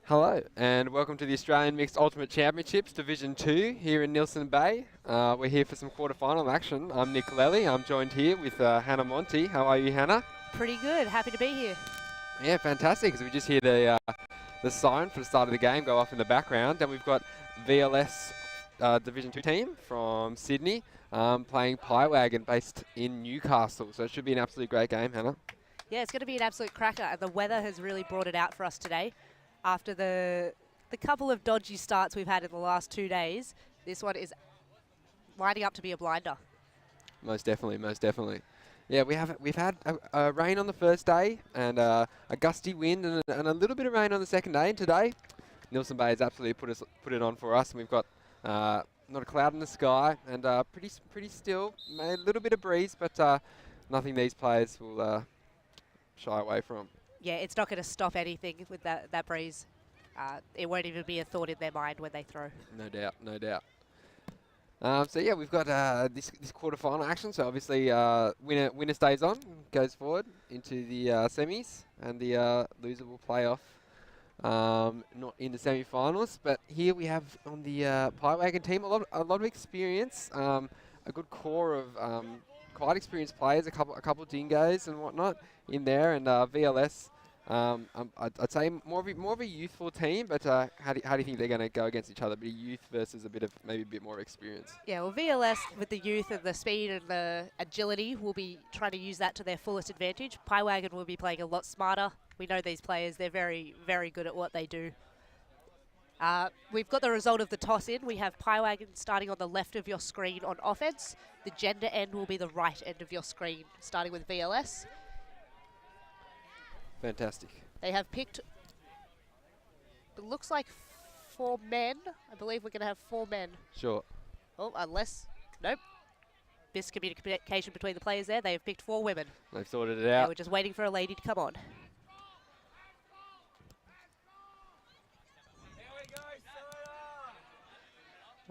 Hello, and welcome to the Australian Mixed Ultimate Championships Division 2 here in Nielsen Bay. We're here for some quarterfinal action. I'm Nick Lely. I'm joined here with Hannah Monty. How are you, Hannah? Pretty good. Happy to be here. Yeah, fantastic. Because we just hear the siren for the start of the game go off in the background. And we've got VLS Division 2 team from Sydney playing Wagon based in Newcastle. So it should be an absolutely great game, Hannah. Yeah, it's going to be an absolute cracker, and the weather has really brought it out for us today. After the couple of dodgy starts we've had in the last 2 days, this one is lining up to be a blinder. Most definitely, most definitely. Yeah, we've had rain on the first day and a gusty wind and a little bit of rain on the second day. And today, Nielsen Bay has absolutely put it on for us, and we've got not a cloud in the sky and pretty still. A little bit of breeze, but nothing these players will shy away from. Yeah, it's not going to stop anything with that breeze. It won't even be a thought in their mind when they throw. No doubt, no doubt. So yeah, we've got this quarterfinal action. So obviously, winner stays on, goes forward into the semis, and the loser will play off. Not in the semi-finals, but here we have on the Wagon team a lot of experience, a good core of quite experienced players, a couple of dingoes and whatnot in there, and VLS. I'd say more of a youthful team, but how do you think they're going to go against each other? A bit of youth versus maybe a bit more experience. Yeah, well, VLS with the youth and the speed and the agility will be trying to use that to their fullest advantage. Wagon will be playing a lot smarter. We know these players; they're very, very good at what they do. We've got the result of the toss in. We have Wagon starting on the left of your screen on offense. The gender end will be the right end of your screen, starting with VLS. Fantastic. They have picked, it looks like 4 men. I believe we're going to have 4 men. Sure. Oh, unless, nope. Miscommunication between the players there. They have picked 4 women. They've sorted it out. We're just waiting for a lady to come on.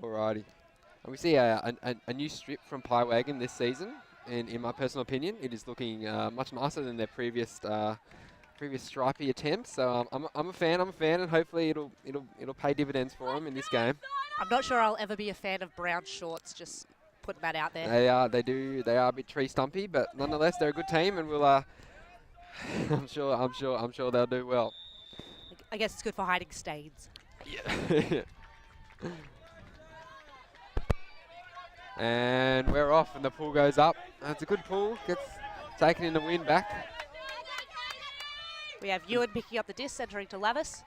Alrighty. And we see a new strip from Wagon this season, and in my personal opinion, it is looking much nicer than their previous stripy attempts. So I'm a fan, and hopefully it'll pay dividends for them in this game. I'm not sure I'll ever be a fan of brown shorts, just putting that out there. They are a bit tree stumpy, but nonetheless they're a good team, and we'll I'm sure they'll do well. I guess it's good for hiding stains. Yeah. And we're off, and the pull goes up. It's a good pull, gets taken in the wind back. We have Ewan picking up the disc, centering to Lavis,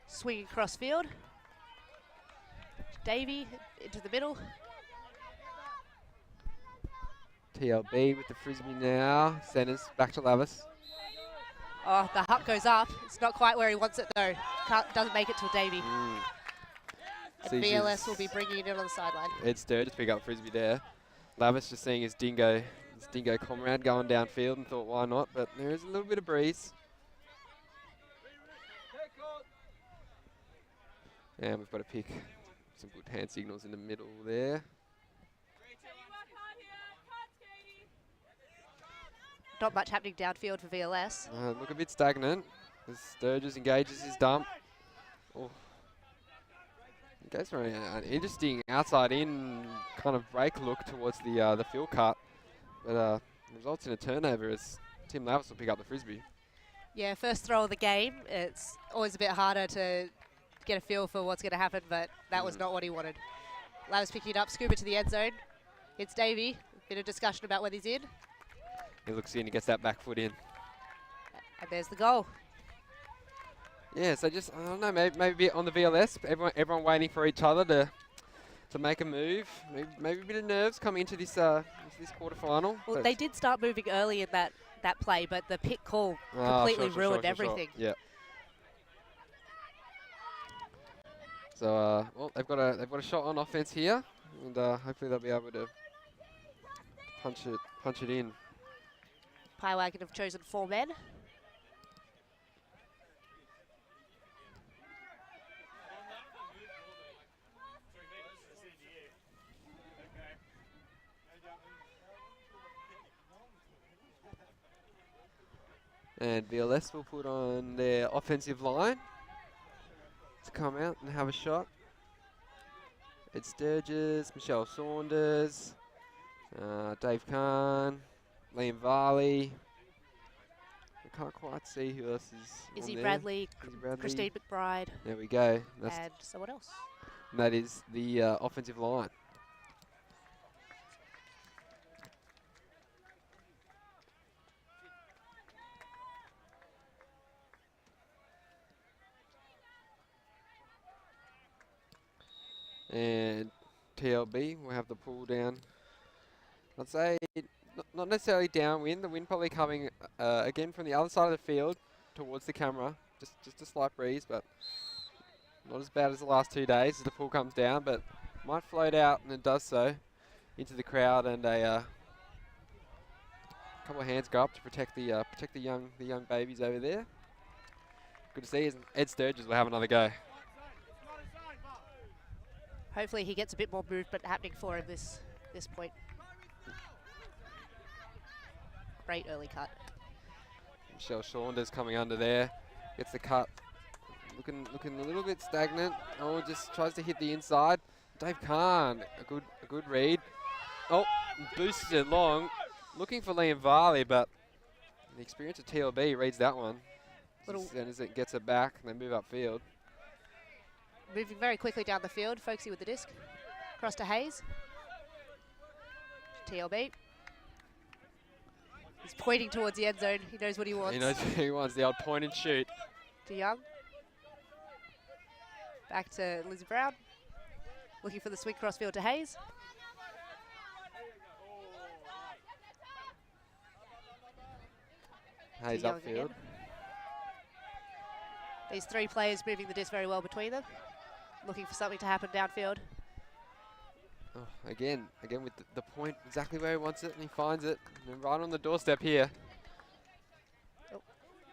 swinging across field. Davey into the middle. TLB with the frisbee now, centers back to Lavis. Oh, the huck goes up. It's not quite where he wants it though. Doesn't make it till Davey. And VLS will be bringing it in on the sideline. Ed Sturgis pick up frisbee there. Lavis just seeing his dingo comrade going downfield and thought, why not? But there is a little bit of breeze. And we've got to pick some good hand signals in the middle there. Not much happening downfield for VLS. Look a bit stagnant as Sturgis engages his dump. Oh. He goes for an interesting outside-in kind of break look towards the field cut, but results in a turnover as Tim Lavis will pick up the frisbee. Yeah, first throw of the game. It's always a bit harder to get a feel for what's going to happen, but that was not what he wanted. Lavis picking it up, scuba to the end zone. Hits Davey. Bit of discussion about whether he's in. He looks in, he gets that back foot in. And there's the goal. Yeah, so just, I don't know, maybe on the VLS, everyone waiting for each other to make a move. Maybe a bit of nerves coming into this quarterfinal. Well, they did start moving early in that play, but the pick call completely ruined everything. Yeah. So, well, they've got a shot on offense here, and hopefully they'll be able to punch it in. Wagon have chosen 4 men. And VLS will put on their offensive line. to come out and have a shot. Ed Sturgis, Michelle Saunders, Dave Kahn, Liam Varley. I can't quite see who else is Izzy on Bradley, there. Izzy Bradley. Christine McBride, There we go. and someone else. And that is the offensive line. And TLB will have the pull down. I'd say not necessarily downwind. The wind probably coming again from the other side of the field towards the camera. Just a slight breeze, but not as bad as the last 2 days as the pull comes down, but might float out, and it does so, into the crowd, and a couple of hands go up to protect the young babies over there. Good to see. Ed Sturgis will have another go. Hopefully he gets a bit more movement happening for him this point. Great early cut. Michelle Saunders coming under there, gets the cut. Looking a little bit stagnant. Oh, just tries to hit the inside. Dave Kahn, a good read. Oh, boosted it long. Looking for Liam Varley, but the experience of TLB reads that one. As soon as it gets it back, and they move upfield. Moving very quickly down the field. Folksy with the disc. Across to Hayes. TLB. He's pointing towards the end zone. He knows what he wants. He knows what he wants, the old point and shoot. To Young. Back to Liz Brown. Looking for the swing crossfield to Hayes. Hayes upfield. Again. These three players moving the disc very well between them. Looking for something to happen downfield. Oh, again with the point exactly where he wants it, and he finds it. And right on the doorstep here. Oh,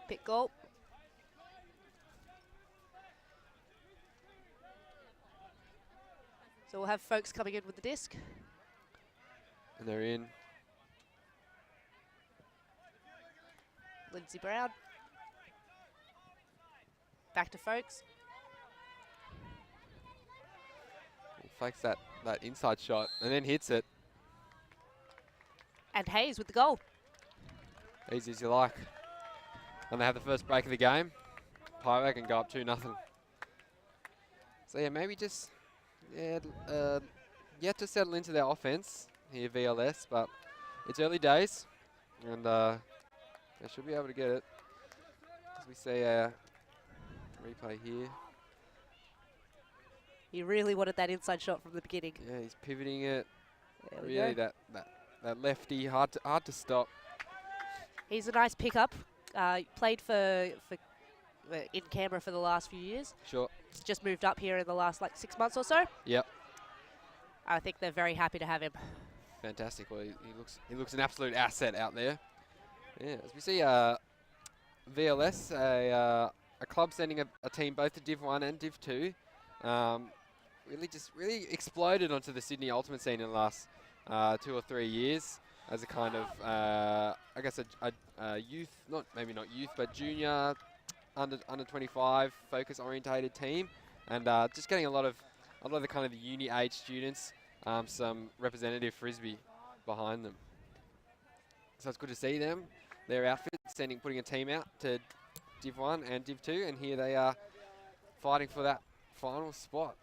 pick goal. So we'll have folks coming in with the disc. And they're in. Lindsay Brown. Back to folks. He fakes that inside shot and then hits it. And Hayes with the goal. Easy as you like. And they have the first break of the game. Pirate can go up 2-0. So yeah, maybe just yet to settle into their offense here, VLS, but it's early days, and they should be able to get it. As we see a replay here. He really wanted that inside shot from the beginning. Yeah, he's pivoting it. There we Really, go. that lefty, hard to stop. He's a nice pickup. Played for in Canberra for the last few years. Sure. He's just moved up here in the last 6 months or so. Yep. I think they're very happy to have him. Fantastic. Well, he looks an absolute asset out there. Yeah, as we see, VLS, a club sending a team both to Div 1 and Div 2. Really exploded onto the Sydney Ultimate scene in the last 2 or 3 years as a kind of, I guess, a youth, maybe not youth, but junior, under 25 focus orientated team, and just getting a lot of the kind of the uni age students, some representative frisbee behind them. So it's good to see them, their outfit, putting a team out to Div 1 and Div 2, and here they are fighting for that final spot.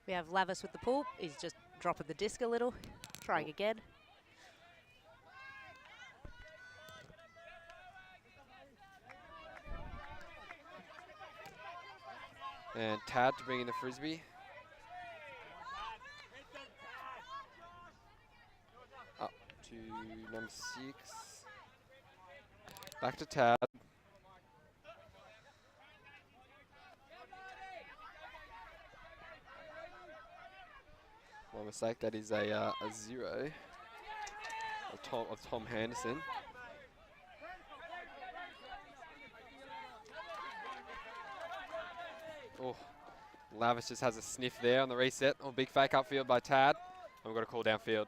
We have Lavis with the pull. He's just dropping the disc a little, trying again. And Tad to bring in the frisbee. Up to number 6. Back to Tad. My mistake, that is a 0 of Tom Henderson. Oh, Lavis just has a sniff there on the reset. Oh, big fake upfield by Tad. And we've got a call downfield.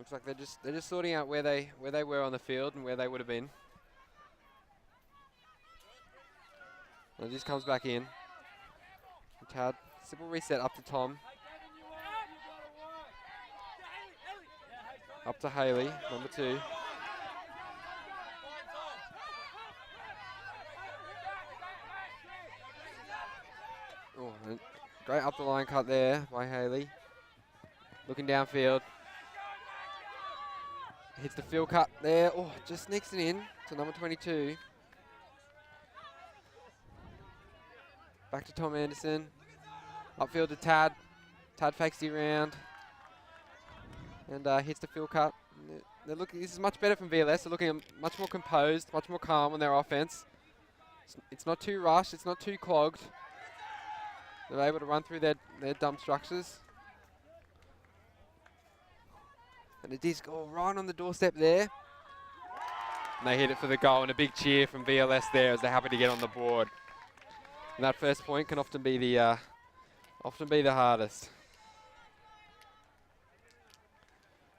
Looks like they're just sorting out where they were on the field and where they would have been. And it just comes back in. Tad, simple reset up to Tom. Up to Haley, number 2. Oh, and great up the line cut there by Haley. Looking downfield. Hits the field cut there. Oh, just sneaks it in to number 22. Back to Tom Anderson. Upfield to Tad. Tad fakes the round. And hits the field cut. They're looking. This is much better from VLS. They're looking much more composed, much more calm on their offense. It's not too rushed. It's not too clogged. They're able to run through their dump structures. And the disc right on the doorstep there. And they hit it for the goal, and a big cheer from VLS there as they're happy to get on the board. And that first point can often be the hardest.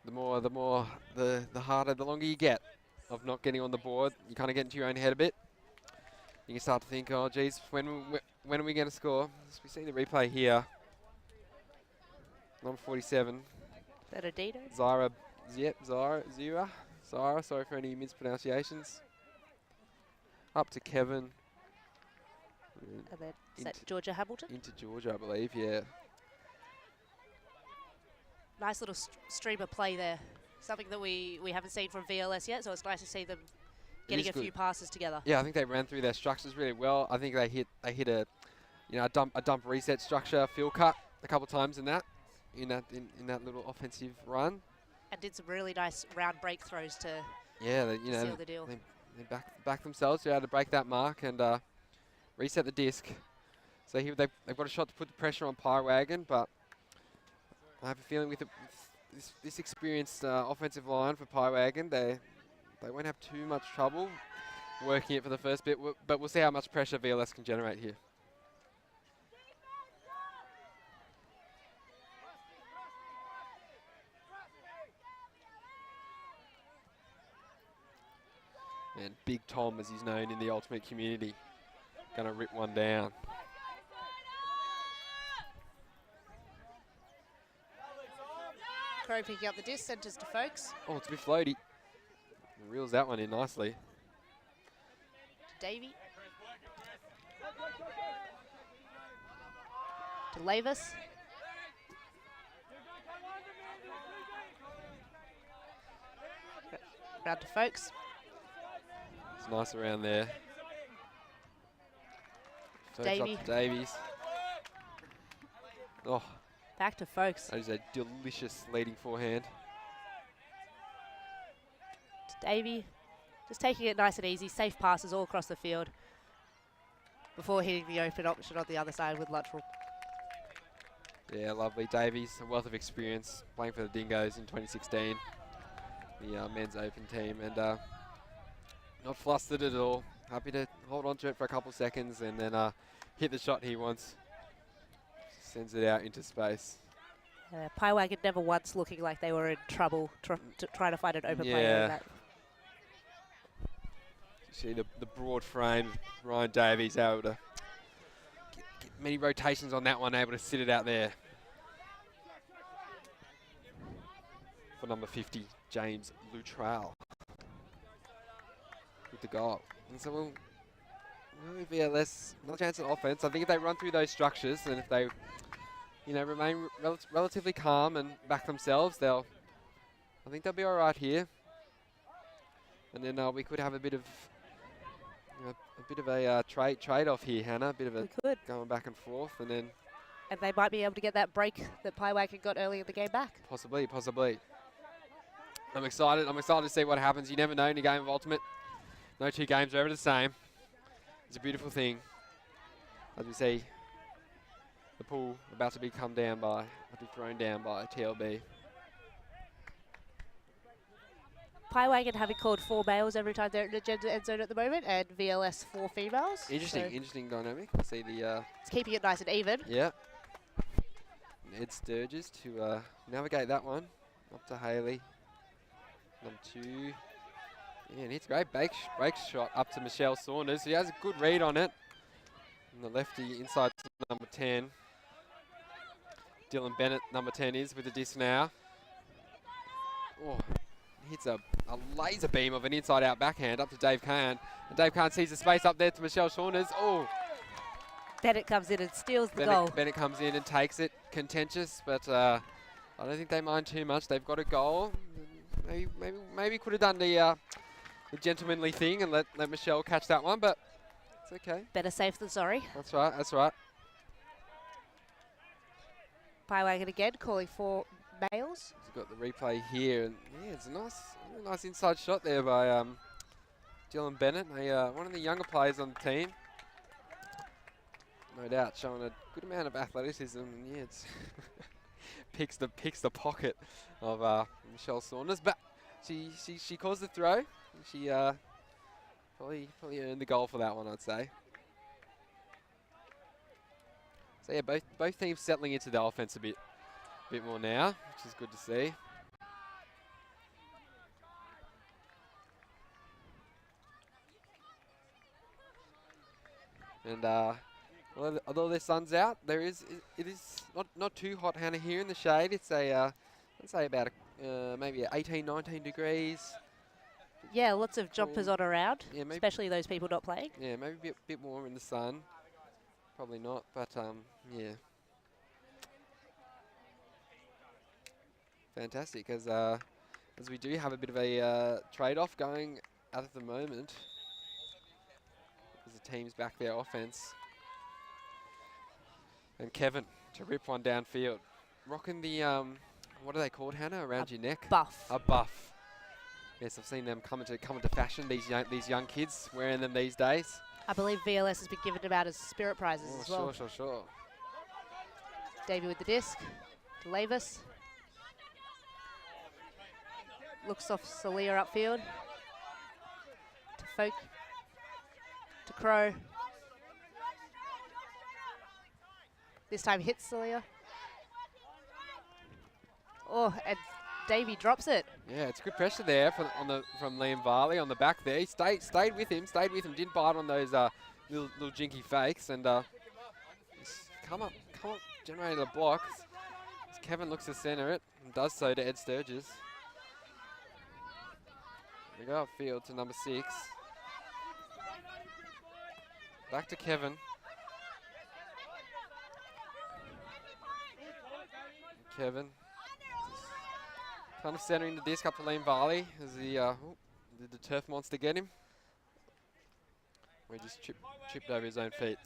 The harder, the longer you get of not getting on the board. You kind of get into your own head a bit. You can start to think, oh, geez, when are we going to score? So we see the replay here. Number 47. Is that Adito? Zara, sorry for any mispronunciations. Up to Kevin. And then, is that Georgia Hamilton? Into Georgia, I believe, yeah. Nice little stream of play there. Something that we haven't seen from VLS yet, so it's nice to see them getting a few passes together. Yeah, I think they ran through their structures really well. I think they hit a dump reset structure field cut a couple of times in that little offensive run. And did some really nice round break throws to seal the deal. They back themselves to be able to break that mark and reset the disc. So here they've got a shot to put the pressure on Wagon, but I have a feeling with this experienced offensive line for Wagon, they won't have too much trouble working it for the first bit, but we'll see how much pressure VLS can generate here. And Big Tom, as he's known in the Ultimate community, going to rip one down. Crow picking up the disc, centres to Folks. Oh, it's a bit floaty. Reels that one in nicely. To Davey. To Lavis. Round to Folks. It's nice around there. Davey. Up to Davies. Oh. Back to Folks. That is a delicious leading forehand. To Davey. Just taking it nice and easy. Safe passes all across the field before hitting the open option on the other side with Luttrell. Yeah, lovely. Davies, a wealth of experience playing for the Dingoes in 2016. The men's open team. And not flustered at all. Happy to hold on to it for a couple seconds and then hit the shot he wants. Sends it out into space. Wagon never once looking like they were in trouble trying to find an open player in that. You see the broad frame, Ryan Davies able to get many rotations on that one, able to sit it out there. For number 50, James Luttrell. With the goal. And so we'll VLS, another chance at offense. I think if they run through those structures and if they remain relatively calm and back themselves, I think they'll be all right here. And then we could have a bit of a trade-off here, Hannah. A bit of a going back and forth, and then. And they might be able to get that break that Wagon got early in the game back. Possibly. I'm excited. I'm excited to see what happens. You never know in a game of Ultimate. No two games are ever the same. It's a beautiful thing. As we see the pool about to be thrown down by TLB. Wagon having called 4 males every time they're in the gender end zone at the moment, and VLS 4 females. Interesting dynamic. See the. It's keeping it nice and even. Yeah. Ed Sturgis to navigate that one up to Haley. Number 2. Yeah, and it's great. Break shot up to Michelle Saunders. He has a good read on it. And the lefty inside to number 10. Dylan Bennett, number 10, is with the disc now. Oh, hits a laser beam of an inside-out backhand up to Dave Kahn. And Dave Kahn sees the space up there to Michelle Saunders. Oh, Bennett comes in and steals the goal. Bennett comes in and takes it. Contentious, but I don't think they mind too much. They've got a goal. Maybe could have done the gentlemanly thing and let Michelle catch that one, but it's okay. Better safe than sorry. That's right, that's right. Pie Wagon again, calling for males. We've got the replay here, and yeah, it's a nice inside shot there by Dylan Bennett, one of the younger players on the team. No doubt, showing a good amount of athleticism, and yeah, it's picks the pocket of Michelle Saunders, but she caused the throw. And she probably earned the goal for that one, I'd say. So yeah, both teams settling into the offense a bit more now, which is good to see. And although the sun's out, it is not too hot, Hannah, here in the shade. It's I'd say about maybe 18, 19 degrees. Yeah, lots of jumpers on around, yeah, especially those people not playing. Yeah, maybe a bit more in the sun. Probably not, but yeah. Fantastic, as we do have a bit of a trade-off going at the moment. As the teams back their offense. And Kevin to rip one downfield. Rocking the, what are they called, Hannah, around your neck? Buff. A buff. Yes, I've seen them come into fashion, these young kids wearing them these days. I believe VLS has been given them out as spirit prizes as well. Sure. Davey with the disc to Lavis. Looks off Salia upfield. To Folk. To Crow. This time hits Salia. Oh, and Davey drops it. Yeah, it's good pressure there from Liam Varley on the back there. He stayed with him, didn't bite on those little jinky fakes, and come up, generated a block. As Kevin looks to centre it and does so to Ed Sturgis. We go upfield to number 6. Back to Kevin. Kevin. Kind of centering the disc up to Liam Varley as did the turf monster get him? We just tripped over his own feet.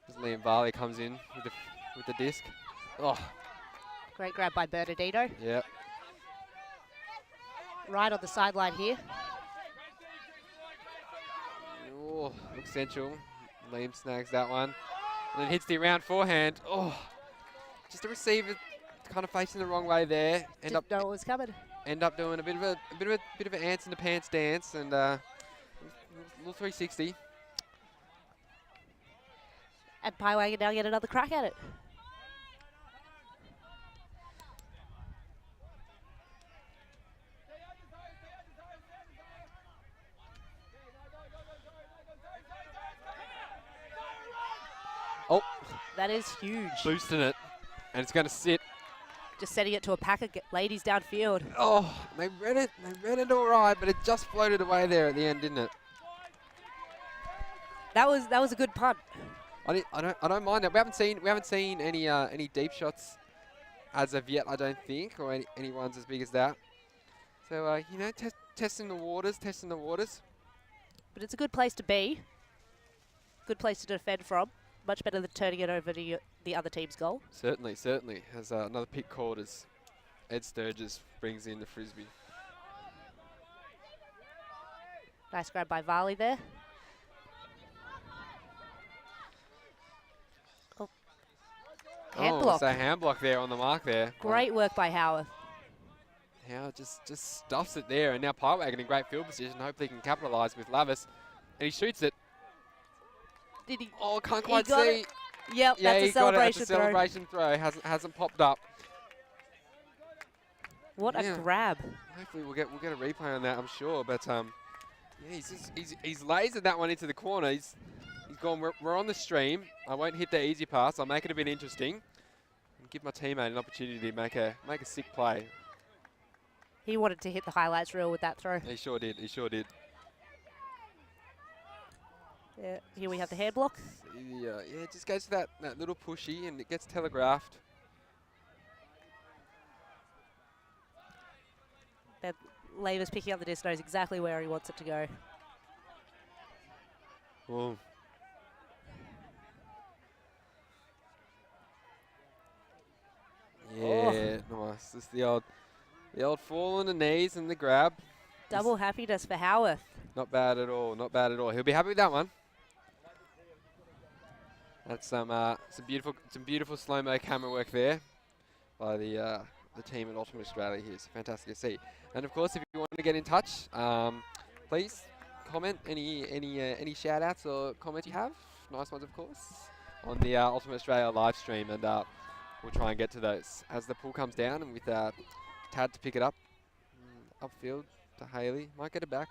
As Liam Varley comes in with the disc. Oh, Great grab by Bernardino. yeah. Right on the sideline here. Oh, looks central. Liam snags that one. And then hits the around forehand. Oh, just a receiver kind of facing the wrong way there. Didn't know it was coming. End up doing a bit of an ants in the pants dance and little 360. And Pie Wagon now get another crack at it. Oh, That is huge. boosting it, and it's going to sit. Just setting it to a pack of ladies downfield. Oh, they read it all right, but it just floated away there at the end, didn't it? That was a good punt. I don't mind that. We haven't seen any deep shots as of yet, I don't think, or any ones as big as that. So you know, testing the waters. But it's a good place to be. Good place to defend from. Much better than turning it over to the other team's goal. Certainly. As another pick called as Ed Sturgis brings in the frisbee. Nice grab by Varley there. Oh. Hand block. So hand block there on the mark there. Great work by Howard. Howard just stuffs it there. And now Wagon in great field position. Hopefully he can capitalise with Lavis. And he shoots it. Did he? Oh, can't He quite got see. it. Yep, Yeah, that's a he got it. That's celebration a throw. celebration throw. Hasn't popped up. What Yeah. a grab. Hopefully we'll get a replay on that, I'm sure. But yeah, he's lasered that one into the corner. He's gone. We're on the stream. I won't hit the easy pass. I'll make it a bit interesting and give my teammate an opportunity to make a sick play. He wanted to hit the highlights reel with that throw. He sure did. He sure did. Yeah, here we have the hand block. Yeah, it just goes to that little pushy and it gets telegraphed. Then Laver's picking up the disc, knows exactly where he wants it to go. Oh. Yeah, nice. Just the old fall on the knees and the grab. Double happiness for Howarth. Not bad at all. Not bad at all. He'll be happy with that one. That's some beautiful slow-mo camera work there by the team at Ultimate Australia here. It's fantastic to see. And of course, if you want to get in touch, please comment any shout-outs or comments you have. Nice ones, of course, on the Ultimate Australia live stream, and we'll try and get to those as the pull comes down, and with Tad to pick it up upfield to Haley. Might get it back.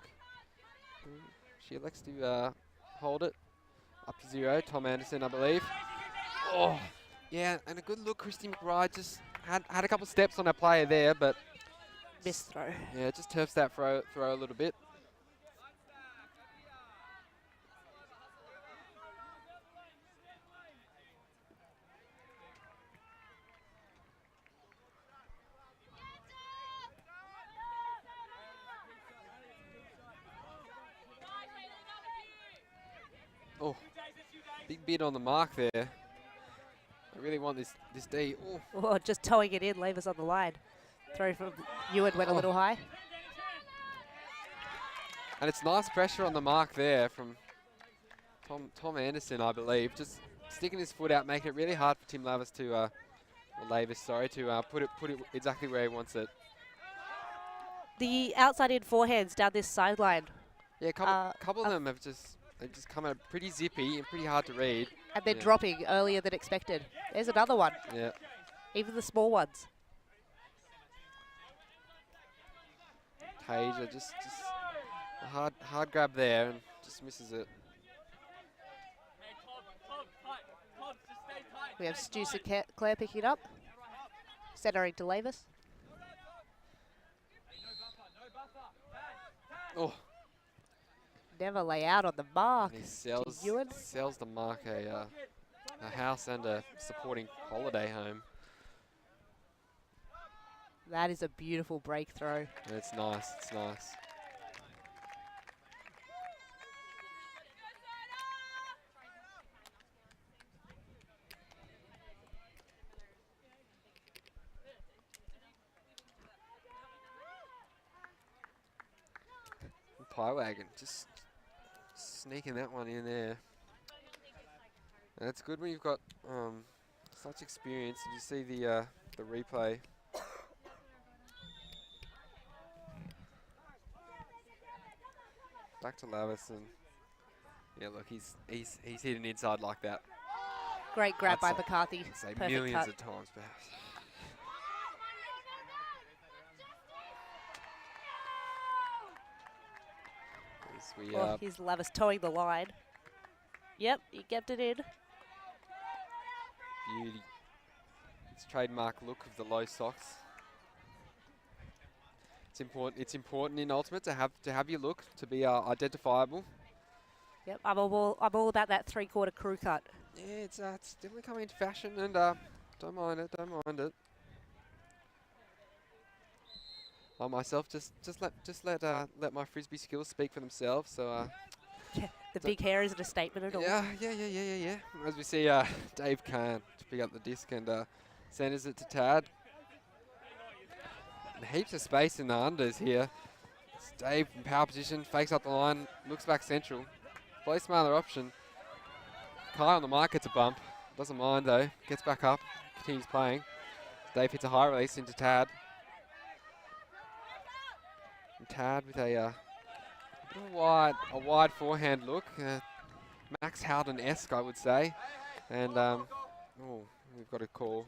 She elects to hold it. Up to 0, Tom Anderson, I believe. Oh, yeah, and a good look. Christy McBride just had a couple steps on her player there, but Missed throw. yeah, just turfs that throw a little bit. Oh, big bid on the mark there. I really want this D. Oh. Oh, just towing it in. Laver's on the line. Throw from Ewan went a little high. And it's nice pressure on the mark there from Tom Anderson, I believe. Just sticking his foot out, making it really hard for Tim Lavis to, or Lavis, sorry, to put it exactly where he wants it. The outside in forehands down this sideline. Yeah, couple of them have just come out pretty zippy and pretty hard to read. And they're dropping earlier than expected. There's another one. Yeah. Even the small ones. Taser just a hard grab there and just misses it. We have Stu Claire picking it up. Centering to Lavis. Oh. Never lay out on the mark. And he sells the mark a house and a supporting holiday home. That is a beautiful breakthrough. It's nice. It's nice. Wagon just sneaking that one in there. And it's good when you've got such experience. Did you see the replay? Back to Lavis, and yeah, look, he's hit an inside like that. Great grab by I'd McCarthy. say Perfect millions cut. of times, perhaps. Here's Lavis towing the line. Yep, he kept it in. Beauty. It's trademark look of the low socks. It's important in Ultimate to have your look, to be identifiable. Yep, I'm all about that 3/4 crew cut. Yeah, it's definitely coming into fashion, and don't mind it. I myself just let my frisbee skills speak for themselves. So The big hair isn't a statement at all. yeah. As we see, Dave Kahn to pick up the disc and centers it to Tad. And heaps of space in the unders here. It's Dave in power position, fakes up the line, looks back central. Play smarter option. Kai on the mark gets a bump. Doesn't mind though. Gets back up, continues playing. Dave hits a high release into Tad. Tad with a bit of a wide forehand look. Max Howden-esque, I would say. And, oh, we've got a call.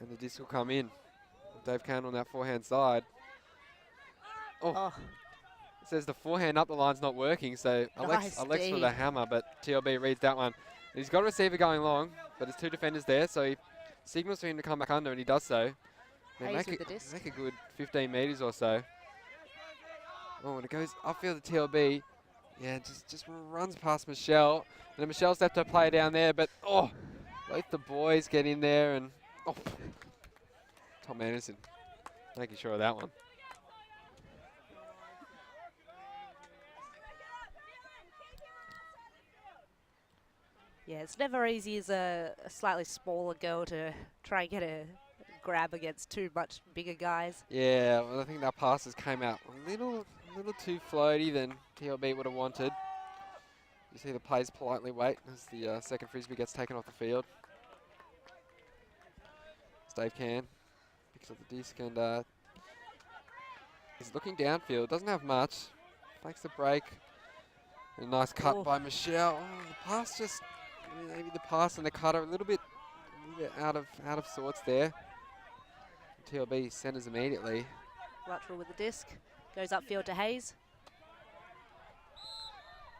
And the disc will come in. Dave Cannon on that forehand side. Oh. It says the forehand up the line's not working, so Alex for the hammer, but TLB reads that one. And he's got a receiver going long, but there's two defenders there, so he signals for him to come back under, and he does so. Make a good 15 metres or so. Oh, and it goes upfield to TLB. Yeah, just runs past Michelle. And then Michelle's left her player down there, but both the boys get in there, and Tom Anderson making sure of that one. Yeah, it's never easy as a slightly smaller girl to try and get a grab against two much bigger guys. Yeah, well, I think that passes came out a little too floaty than TLB would have wanted. You see the players politely wait as the second frisbee gets taken off the field. Dave Can picks up the disc and he's looking downfield. Doesn't have much. Fakes the break. A nice cut by Michelle. Oh, the pass just maybe the pass and the cutter a little bit out of sorts there. TLB centers immediately. Luttrell with the disc. Goes upfield to Hayes.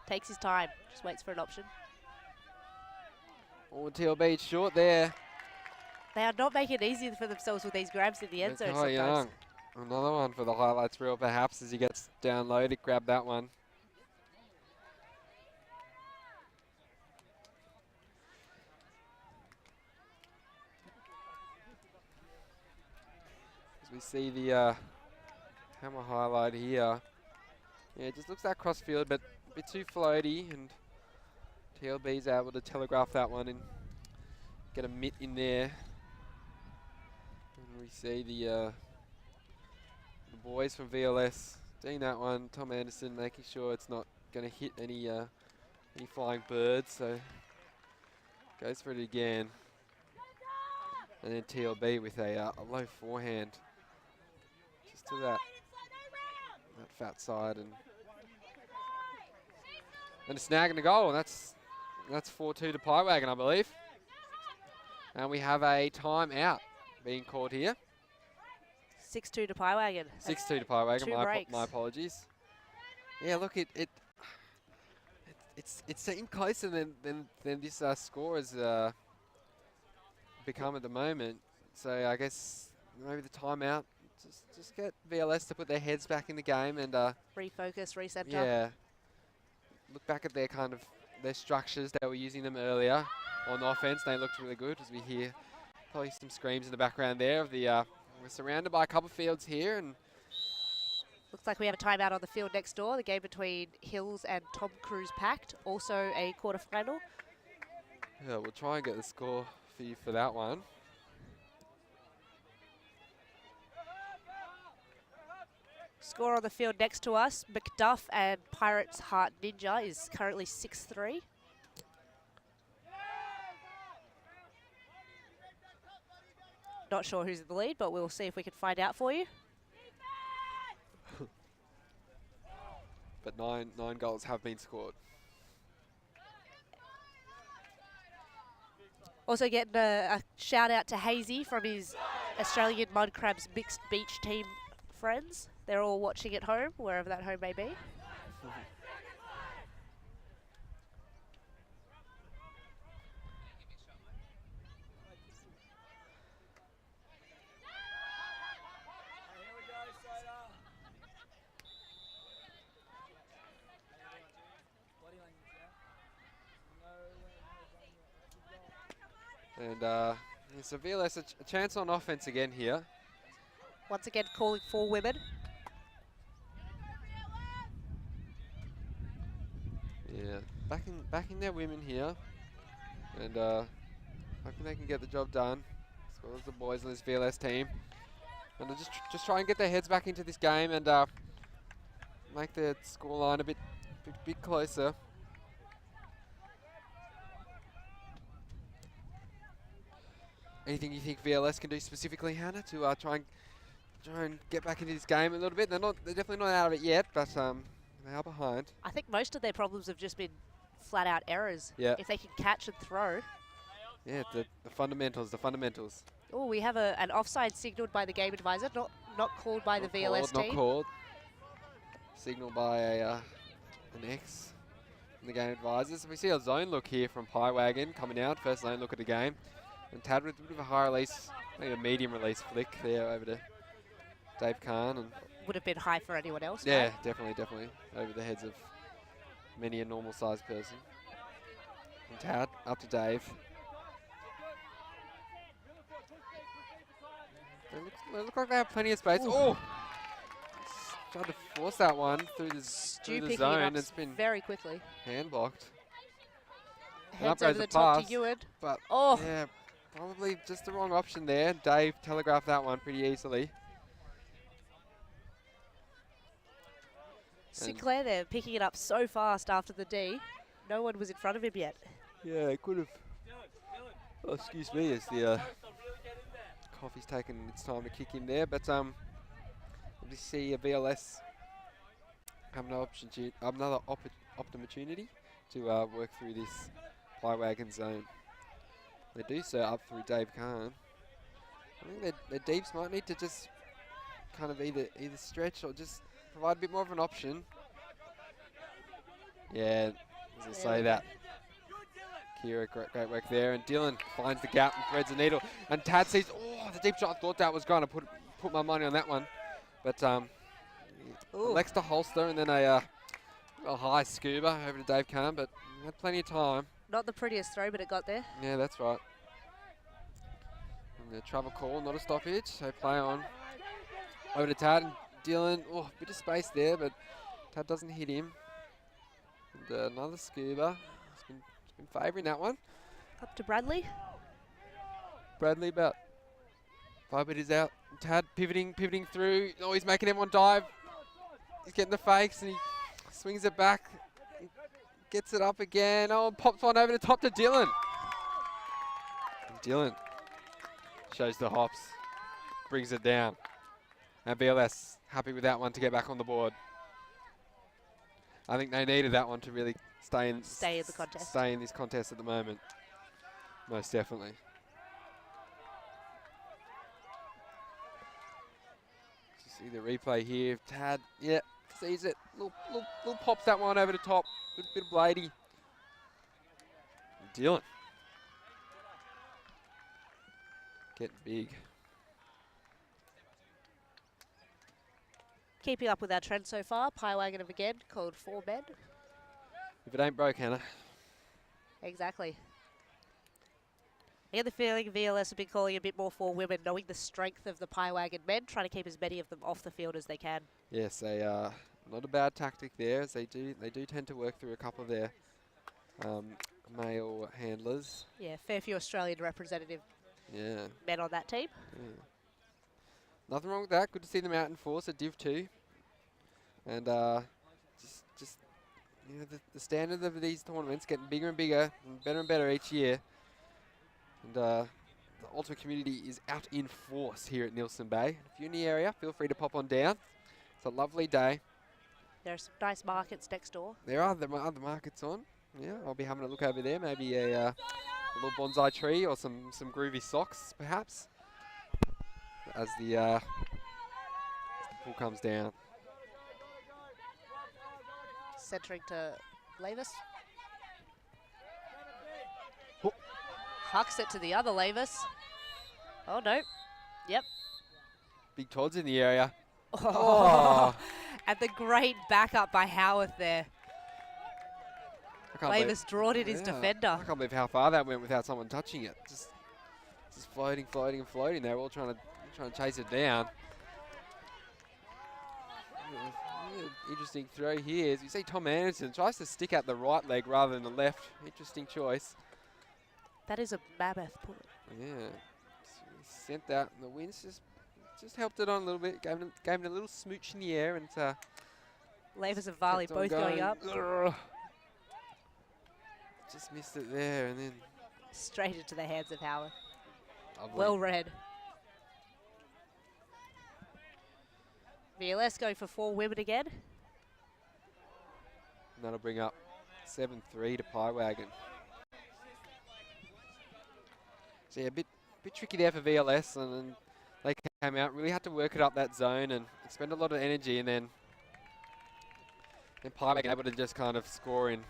Takes his time. Just waits for an option. Oh, TLB short there. They are not making it easy for themselves with these grabs in the end zone sometimes. Young. Another one for the highlights reel perhaps as he gets down low to grab that one. As we see the hammer highlight here. Yeah, it just looks like crossfield, but a bit too floaty, and TLB's able to telegraph that one and get a mitt in there. And we see the boys from VLS doing that one. Tom Anderson making sure it's not going to hit any flying birds, so goes for it again. And then TLB with a low forehand, just to that fat side, and a snag and a goal. And that's 4-2 to Pie Wagon, I believe. And we have a timeout being called here. 6-2 to Pie Wagon. 6-2 to Pie Wagon. My apologies. Yeah, look, it seemed closer than this score has become at the moment. So I guess maybe the timeout. Just get VLS to put their heads back in the game and refocus, recenter. Yeah. Look back at their their structures. They were using them earlier on offense. They looked really good, as we hear probably some screams in the background there of the. We're surrounded by a couple of fields here, and looks like we have a timeout on the field next door. The game between Hills and Tom Cruise Pact, also a quarterfinal. Yeah, we'll try and get the score for you for that one. Score on the field next to us, McDuff and Pirates Heart Ninja is currently 6-3. Not sure who's in the lead, but we'll see if we can find out for you. But nine goals have been scored. Also getting a shout out to Hazy from his Australian Mud Crabs mixed beach team friends. They're all watching at home, wherever that home may be. And so VLS a chance on offense again here. Once again calling for women. Yeah, backing their women here, and hoping they can get the job done. well as the boys on this VLS team. And they'll just try and get their heads back into this game and make the scoreline a bit closer. Anything you think VLS can do specifically, Hannah, to try and get back into this game a little bit? They're definitely not out of it yet, but they are behind. I think most of their problems have just been flat out errors. Yeah. If they can catch and throw. Yeah, the fundamentals, the fundamentals. Oh, we have an offside signalled by the game advisor, not called by the VLS team. Not called. Signalled by an X in the game advisors. We see a zone look here from Wagon coming out. First zone look at the game. And Tad with a bit of a high release, maybe a medium release flick there over to Dave Kahn. And would have been high for anyone else. Yeah, definitely. Over the heads of many a normal sized person. And Tad up to Dave. They look like they have plenty of space. Ooh. Oh! Tried to force that one through the zone. And it's been very quickly. Hand blocked. Heads over the top to Ewan. But oh, yeah, probably just the wrong option there. Dave telegraphed that one pretty easily. Sinclair there picking it up so fast after the D. No one was in front of him yet. Yeah, it could have. Oh, excuse me, as the coffee's taken its time to kick in there, but we see a VLS have another opportunity to work through this Wagon zone. They do so up through Dave Kahn. I think their deeps might need to just kind of either stretch or just provide a bit more of an option. Yeah, as I say that. Kira, great work there, and Dylan finds the gap and threads the needle. And Tad sees, oh, the deep shot. I thought that was going to put my money on that one, but elects to holster and then a high scuba over to Dave Kahn, but had plenty of time. Not the prettiest throw, but it got there. Yeah, that's right. And the travel call, not a stoppage, so play on. Over to Tad and Dylan. Oh, bit of space there, but Tad doesn't hit him. And another scuba. He's been favouring that one. Up to Bradley. Bradley about 5 metres out. Tad pivoting through. Oh, he's making everyone dive. He's getting the fakes and he swings it back. Gets it up again. Oh, pops one over the top to Dylan. And Dylan shows the hops. Brings it down. And VLS happy with that one to get back on the board. I think they needed that one to really stay in the contest. Stay in this contest at the moment. Most definitely. See the replay here. Tad, yeah, sees it. Little pops that one over the top. Good bit of bladey. Dylan. Getting big. Keeping up with our trend so far, Wagon have again called 4 men. If it ain't broke, Hannah. Exactly. I get the feeling VLS have been calling a bit more for women, knowing the strength of the Wagon men, trying to keep as many of them off the field as they can. Yes, they are not a bad tactic there, as they do tend to work through a couple of their male handlers. Yeah, fair few Australian representative men on that team. Yeah. Nothing wrong with that. Good to see them out in force at Div 2. And just you know, the standard of these tournaments getting bigger and bigger and better each year. And the Ultimate community is out in force here at Nielsen Bay. If you're in the area, feel free to pop on down. It's a lovely day. There are some nice markets next door. There are the other markets on. Yeah, I'll be having a look over there. Maybe a little bonsai tree or some groovy socks, perhaps, as the pool comes down. Centering to Lavis. Oh. Hucks it to the other Lavis. Oh, no. Yep. Big Todd's in the area. Oh. And the great backup by Howarth there. Lavis drawed in his defender. I can't believe how far that went without someone touching it. Just floating and floating. They're all trying to chase it down. Interesting throw here. As you see, Tom Anderson tries to stick out the right leg rather than the left. Interesting choice. That is a mammoth pull. Yeah. He sent that, and the wind's just helped it on a little bit. Gave him a little smooch in the air, and Labors and Varley kept on both going up. Ugh. Just missed it there, and then Straight into the hands of Howard. lovely. Well read. VLS going for 4 women again. And that'll bring up 7-3 to Pie Wagon. So yeah, a bit tricky there for VLS, and then they came out, really had to work it up that zone and spend a lot of energy, and then Pie Wagon able to just kind of score in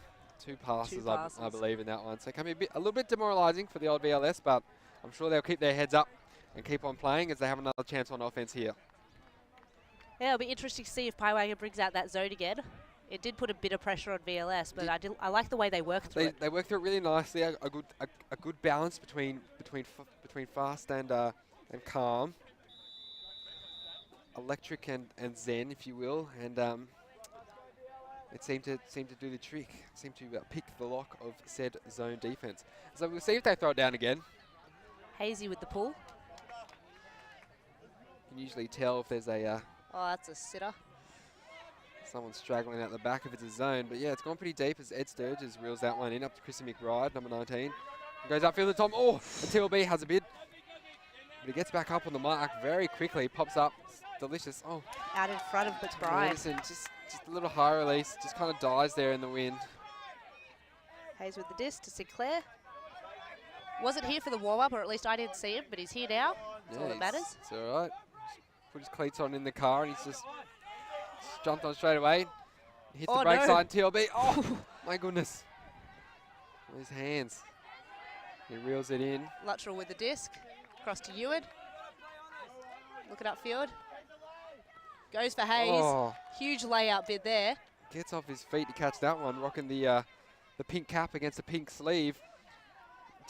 2 passes, I believe, in that one. So it can be a little bit demoralising for the old VLS, but I'm sure they'll keep their heads up and keep on playing as they have another chance on offense here. Yeah, it'll be interesting to see if Pie Wagon brings out that zone again. It did put a bit of pressure on VLS, but I like the way they worked through it. They worked through it really nicely. A good balance between fast and calm, electric and zen, if you will, and it seemed to do the trick. It seemed to pick the lock of said zone defense. So we'll see if they throw it down again. Hazy with the pull. You can usually tell if there's a Oh, that's a sitter. someone straggling out the back if it's a zone. But yeah, it's gone pretty deep as Ed Sturges reels that one in up to Chrissy McBride, number 19. Goes upfield to Tom. Oh, the TLB has a bid. But he gets back up on the mark very quickly. Pops up. It's delicious. Oh. Out in front of McBride. Anderson, just a little high release. Just kind of dies there in the wind. Hayes with the disc to Sinclair. Wasn't here for the warm-up, or at least I didn't see him, but he's here now. That's all that matters. It's all right. Put his cleats on in the car, and he's just jumped on straight away. Hits the brake side, TLB. Oh, my goodness. His hands. He reels it in. Luttrell with the disc. Across to Ewan. Looking upfield. Goes for Hayes. Oh. Huge layout bid there. Gets off his feet to catch that one, rocking the pink cap against the pink sleeve.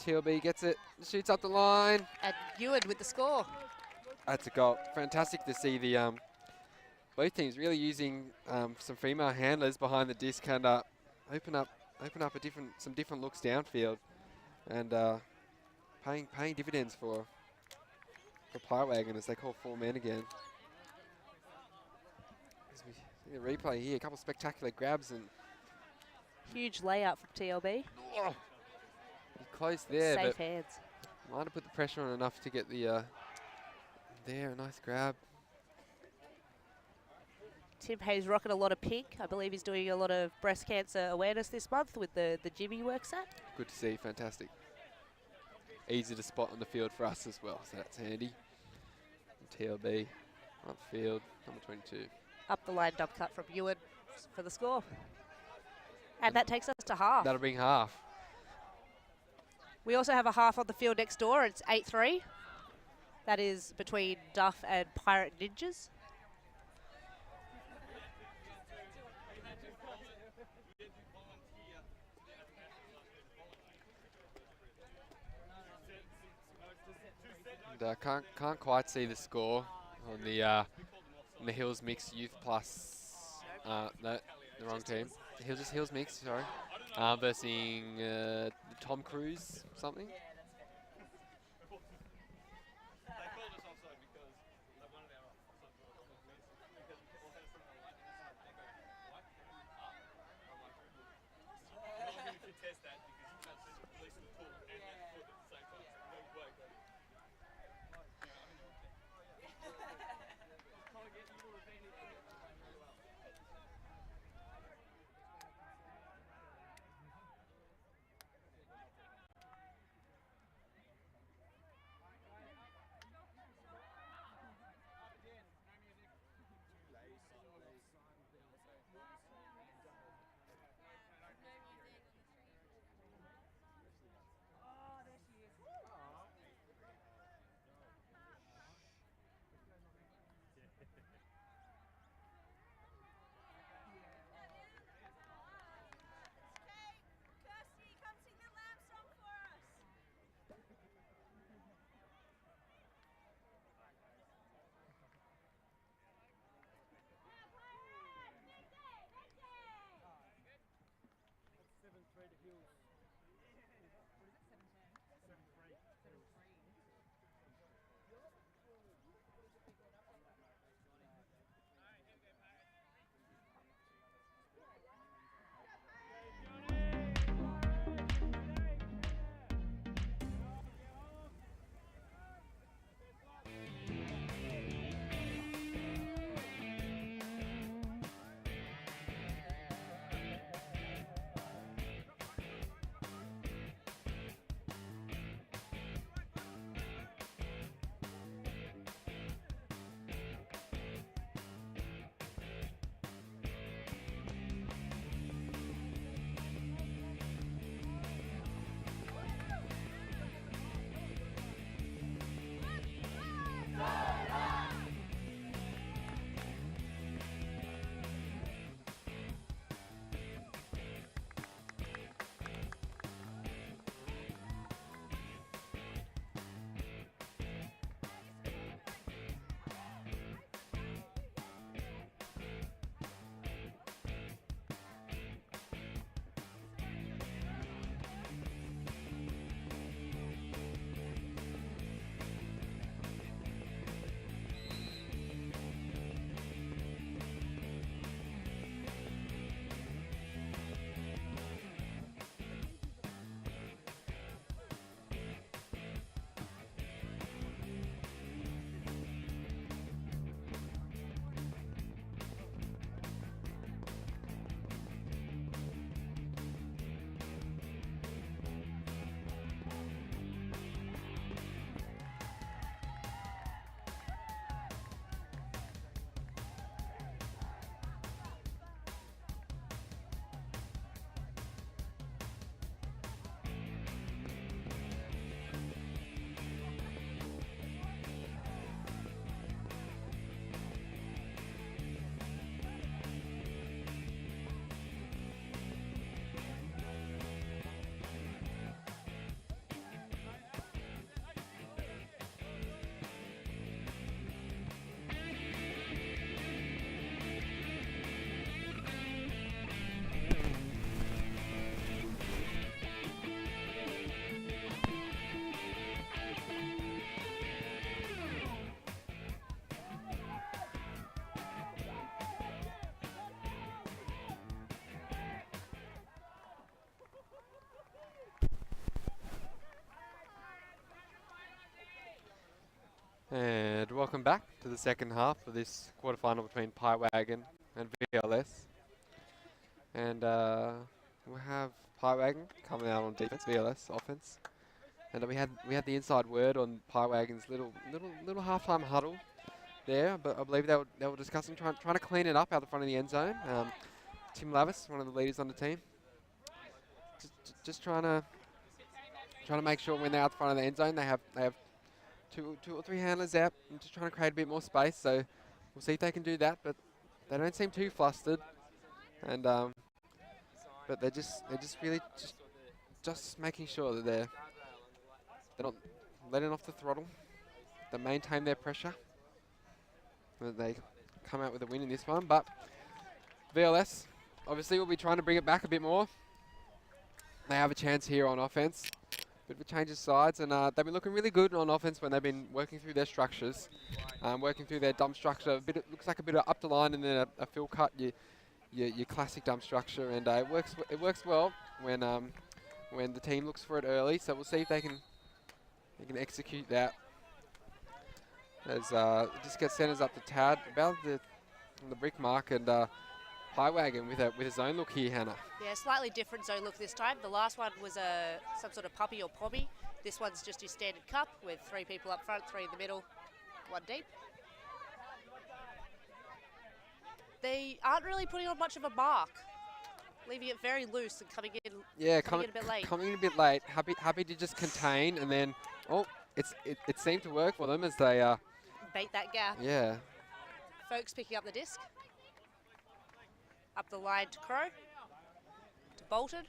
TLB gets it, shoots up the line. And Ewan with the score. That's a goal. Fantastic to see the both teams really using some female handlers behind the disc and open up some different looks downfield, and paying dividends for Pie Wagon as they call 4 men again. As we see the replay here, a couple of spectacular grabs and huge layout from TLB. Oh, close there, Safe but hands. might have put the pressure on enough to get the there, a nice grab. Tim Hayes rocking a lot of pink. I believe he's doing a lot of breast cancer awareness this month with the Jimmy work set. Good to see, fantastic. Easy to spot on the field for us as well, so that's handy. And TLB, upfield, number 22. Up the line dump cut from Ewan for the score. And that takes us to half. That'll bring half. We also have a half on the field next door. It's 8-3. That is between Duff and Pirate Ninjas. And, can't quite see the score on the Hills Mix Youth Plus. No, the wrong team. Hills Mix, sorry. Versus Tom Cruise something. And welcome back to the second half of this quarterfinal between Wagon and VLS. And we have Wagon coming out on defense, VLS offense. And we had the inside word on Wagon's little halftime huddle there, but I believe they were discussing trying to clean it up out the front of the end zone. Tim Lavis, one of the leaders on the team, just trying to make sure when they're out the front of the end zone they have two or three handlers out and just trying to create a bit more space. So we'll see if they can do that, but they don't seem too flustered. And but they're just really just making sure that they're not letting off the throttle. They maintain their pressure. That they come out with a win in this one. But VLS obviously will be trying to bring it back a bit more. They have a chance here on offense. Bit of a change of sides, and they've been looking really good on offense when they've been working through their structures, working through their dump structure. Looks like a bit of up the line and then a fill cut, your classic dump structure, and it works well when the team looks for it early. So we'll see if they can execute that. As just get centers up to Tad about the brick mark, and Wagon with a zone look here, Hannah. Yeah, slightly different zone look this time. The last one was some sort of puppy or pommy. This one's just your standard cup with 3 people up front, 3 in the middle, 1 deep. They aren't really putting on much of a mark, leaving it very loose and coming in. Yeah, coming in a bit late. Coming in a bit late. Happy to just contain, and then it seemed to work for them as they bait that gap. Yeah. Folks picking up the disc. Up the line to Crow. To Bolton.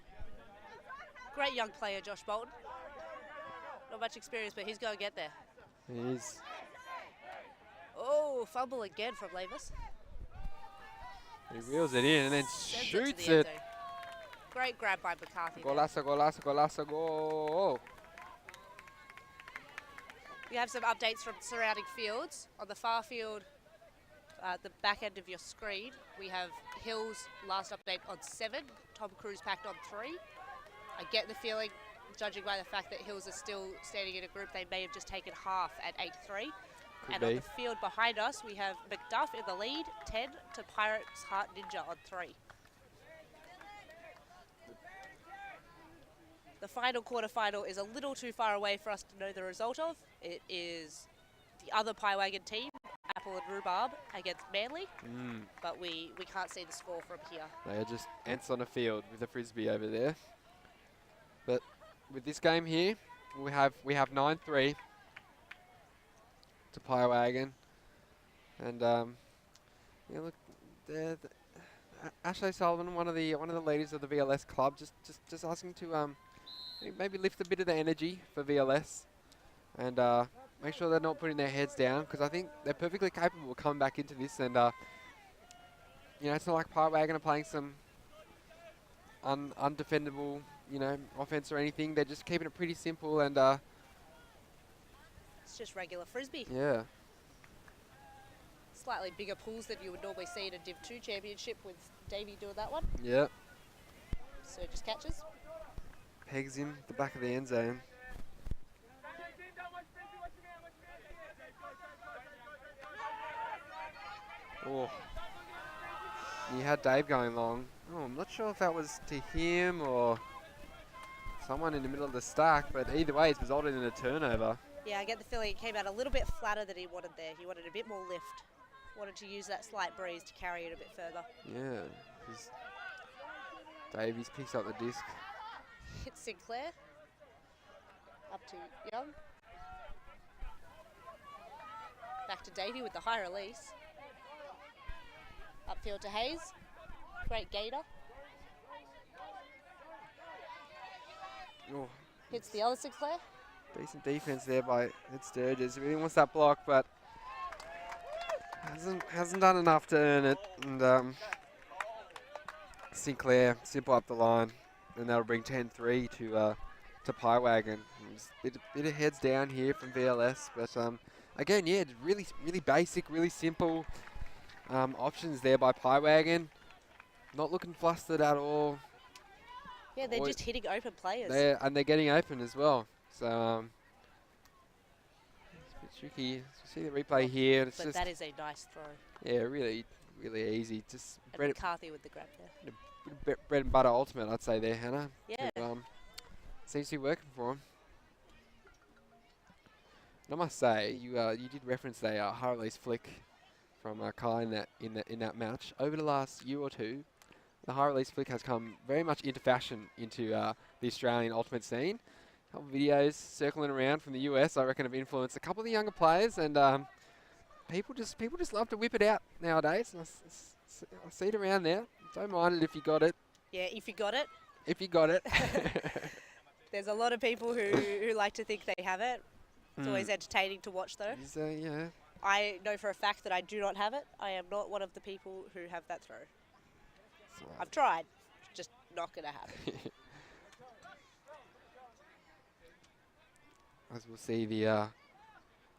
Great young player, Josh Bolton. Not much experience, but he's going to get there. He is. Oh, fumble again from Lavis. He reels it in and then shoots it. Great grab by McCarthy. Golazo, golazo, golazo, goal. We have some updates from surrounding fields. On the far field, the back end of your screen, we have Hills last update on 7, Tom Cruise packed on 3. I get the feeling, judging by the fact that Hills are still standing in a group, they may have just taken half at 8-3. And on the field behind us, we have McDuff in the lead, 10 to Pirates Heart Ninja on 3. The final quarterfinal is a little too far away for us to know the result of. It is the other Wagon team, Apple and Rhubarb, against Manly, but we can't see the score from here. They are just ants on a field with a frisbee over there. But with this game here, we have 9-3 to Wagon, and yeah, look, Ashley Sullivan, one of the leaders of the VLS club, just asking to maybe lift a bit of the energy for VLS, and make sure they're not putting their heads down, because I think they're perfectly capable of coming back into this, and you know, it's not like Wagon are playing some undefendable, you know, offense or anything. They're just keeping it pretty simple, and it's just regular frisbee. Yeah. Slightly bigger pools than you would normally see in a Div 2 championship, with Davey doing that one. Yeah. So just catches. Pegs in the back of the end zone. Oh. You had Dave going long. Oh, I'm not sure if that was to him or someone in the middle of the stack, but either way, it's resulted in a turnover. Yeah, I get the feeling it came out a little bit flatter than he wanted there. He wanted a bit more lift. Wanted to use that slight breeze to carry it a bit further. Yeah. Davies picks up the disc. Hits Sinclair. Up to Young. Back to Davey with the high release. Upfield to Hayes. Great gator. Oh, hits the other Sinclair. Decent defense there by Sturgis. He really wants that block, but hasn't done enough to earn it. And Sinclair simple up the line, and that'll bring 10-3 to Wagon. Bit of heads down here from VLS, but again, yeah, really basic, really simple options there by Wagon. Not looking flustered at all. Yeah, they're just hitting open players. And they're getting open as well. So tricky. See the replay here. And it's But just that is a nice throw. yeah, really, really easy. Just And bread, McCarthy with the grab there. bread and butter ultimate, I'd say there, Hannah. Yeah. Seems to be working for him. And I must say, you did reference the high release flick from Kai in that match. Over the last year or two, the high release flick has come very much into fashion into the Australian ultimate scene. A couple of videos circling around from the US, I reckon, have influenced a couple of the younger players, and people just love to whip it out nowadays. And I see it around there. Don't mind it if you got it. Yeah, if you got it. If you got it. There's a lot of people who like to think they have it. It's always entertaining to watch, though. Yeah. I know for a fact that I do not have it. I am not one of the people who have that throw. I've tried, just not going to happen. As we'll see the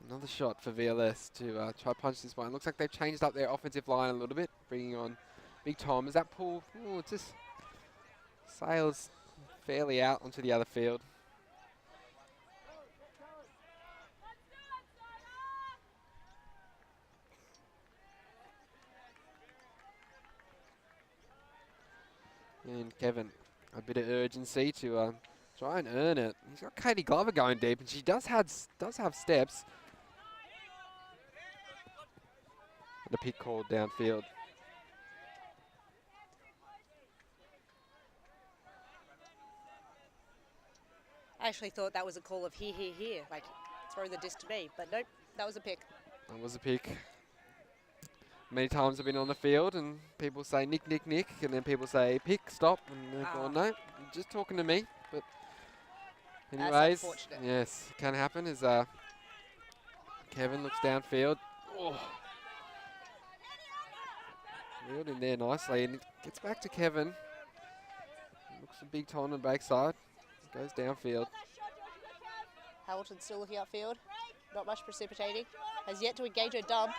another shot for VLS to try punch this one. Looks like they've changed up their offensive line a little bit, bringing on Big Tom. As that pull, it just sails fairly out onto the other field. And Kevin, a bit of urgency to try and earn it. He's got Katie Glover going deep, and she does have steps. And a pick called downfield. I actually thought that was a call of here, like throw the disc to me, but nope, that was a pick. That was a pick. Many times I've been on the field and people say nick, and then people say pick, stop, and they're going, no, you're just talking to me. But anyways, yes, can happen as Kevin looks downfield. Oh. Reeled in there nicely, and it gets back to Kevin. Looks a big time on backside. Goes downfield. Hamilton still looking upfield. Not much precipitating. Has yet to engage her dump.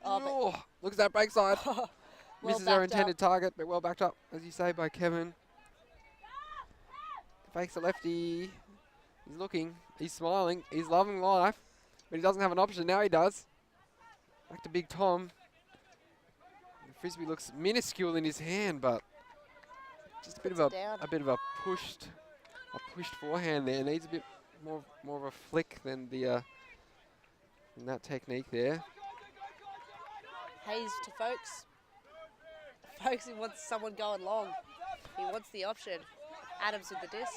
Oh, look at that break side. Well misses her intended target, but well backed up, as you say, by Kevin. Fakes a lefty. He's looking. He's smiling. He's loving life. But he doesn't have an option. Now he does. Back to Big Tom. The frisbee looks minuscule in his hand, but just a bit of a pushed forehand there. Needs a bit more of a flick than the than that technique there. Hayes to Folks. Folks, he wants someone going long. He wants the option. Adams with the disc.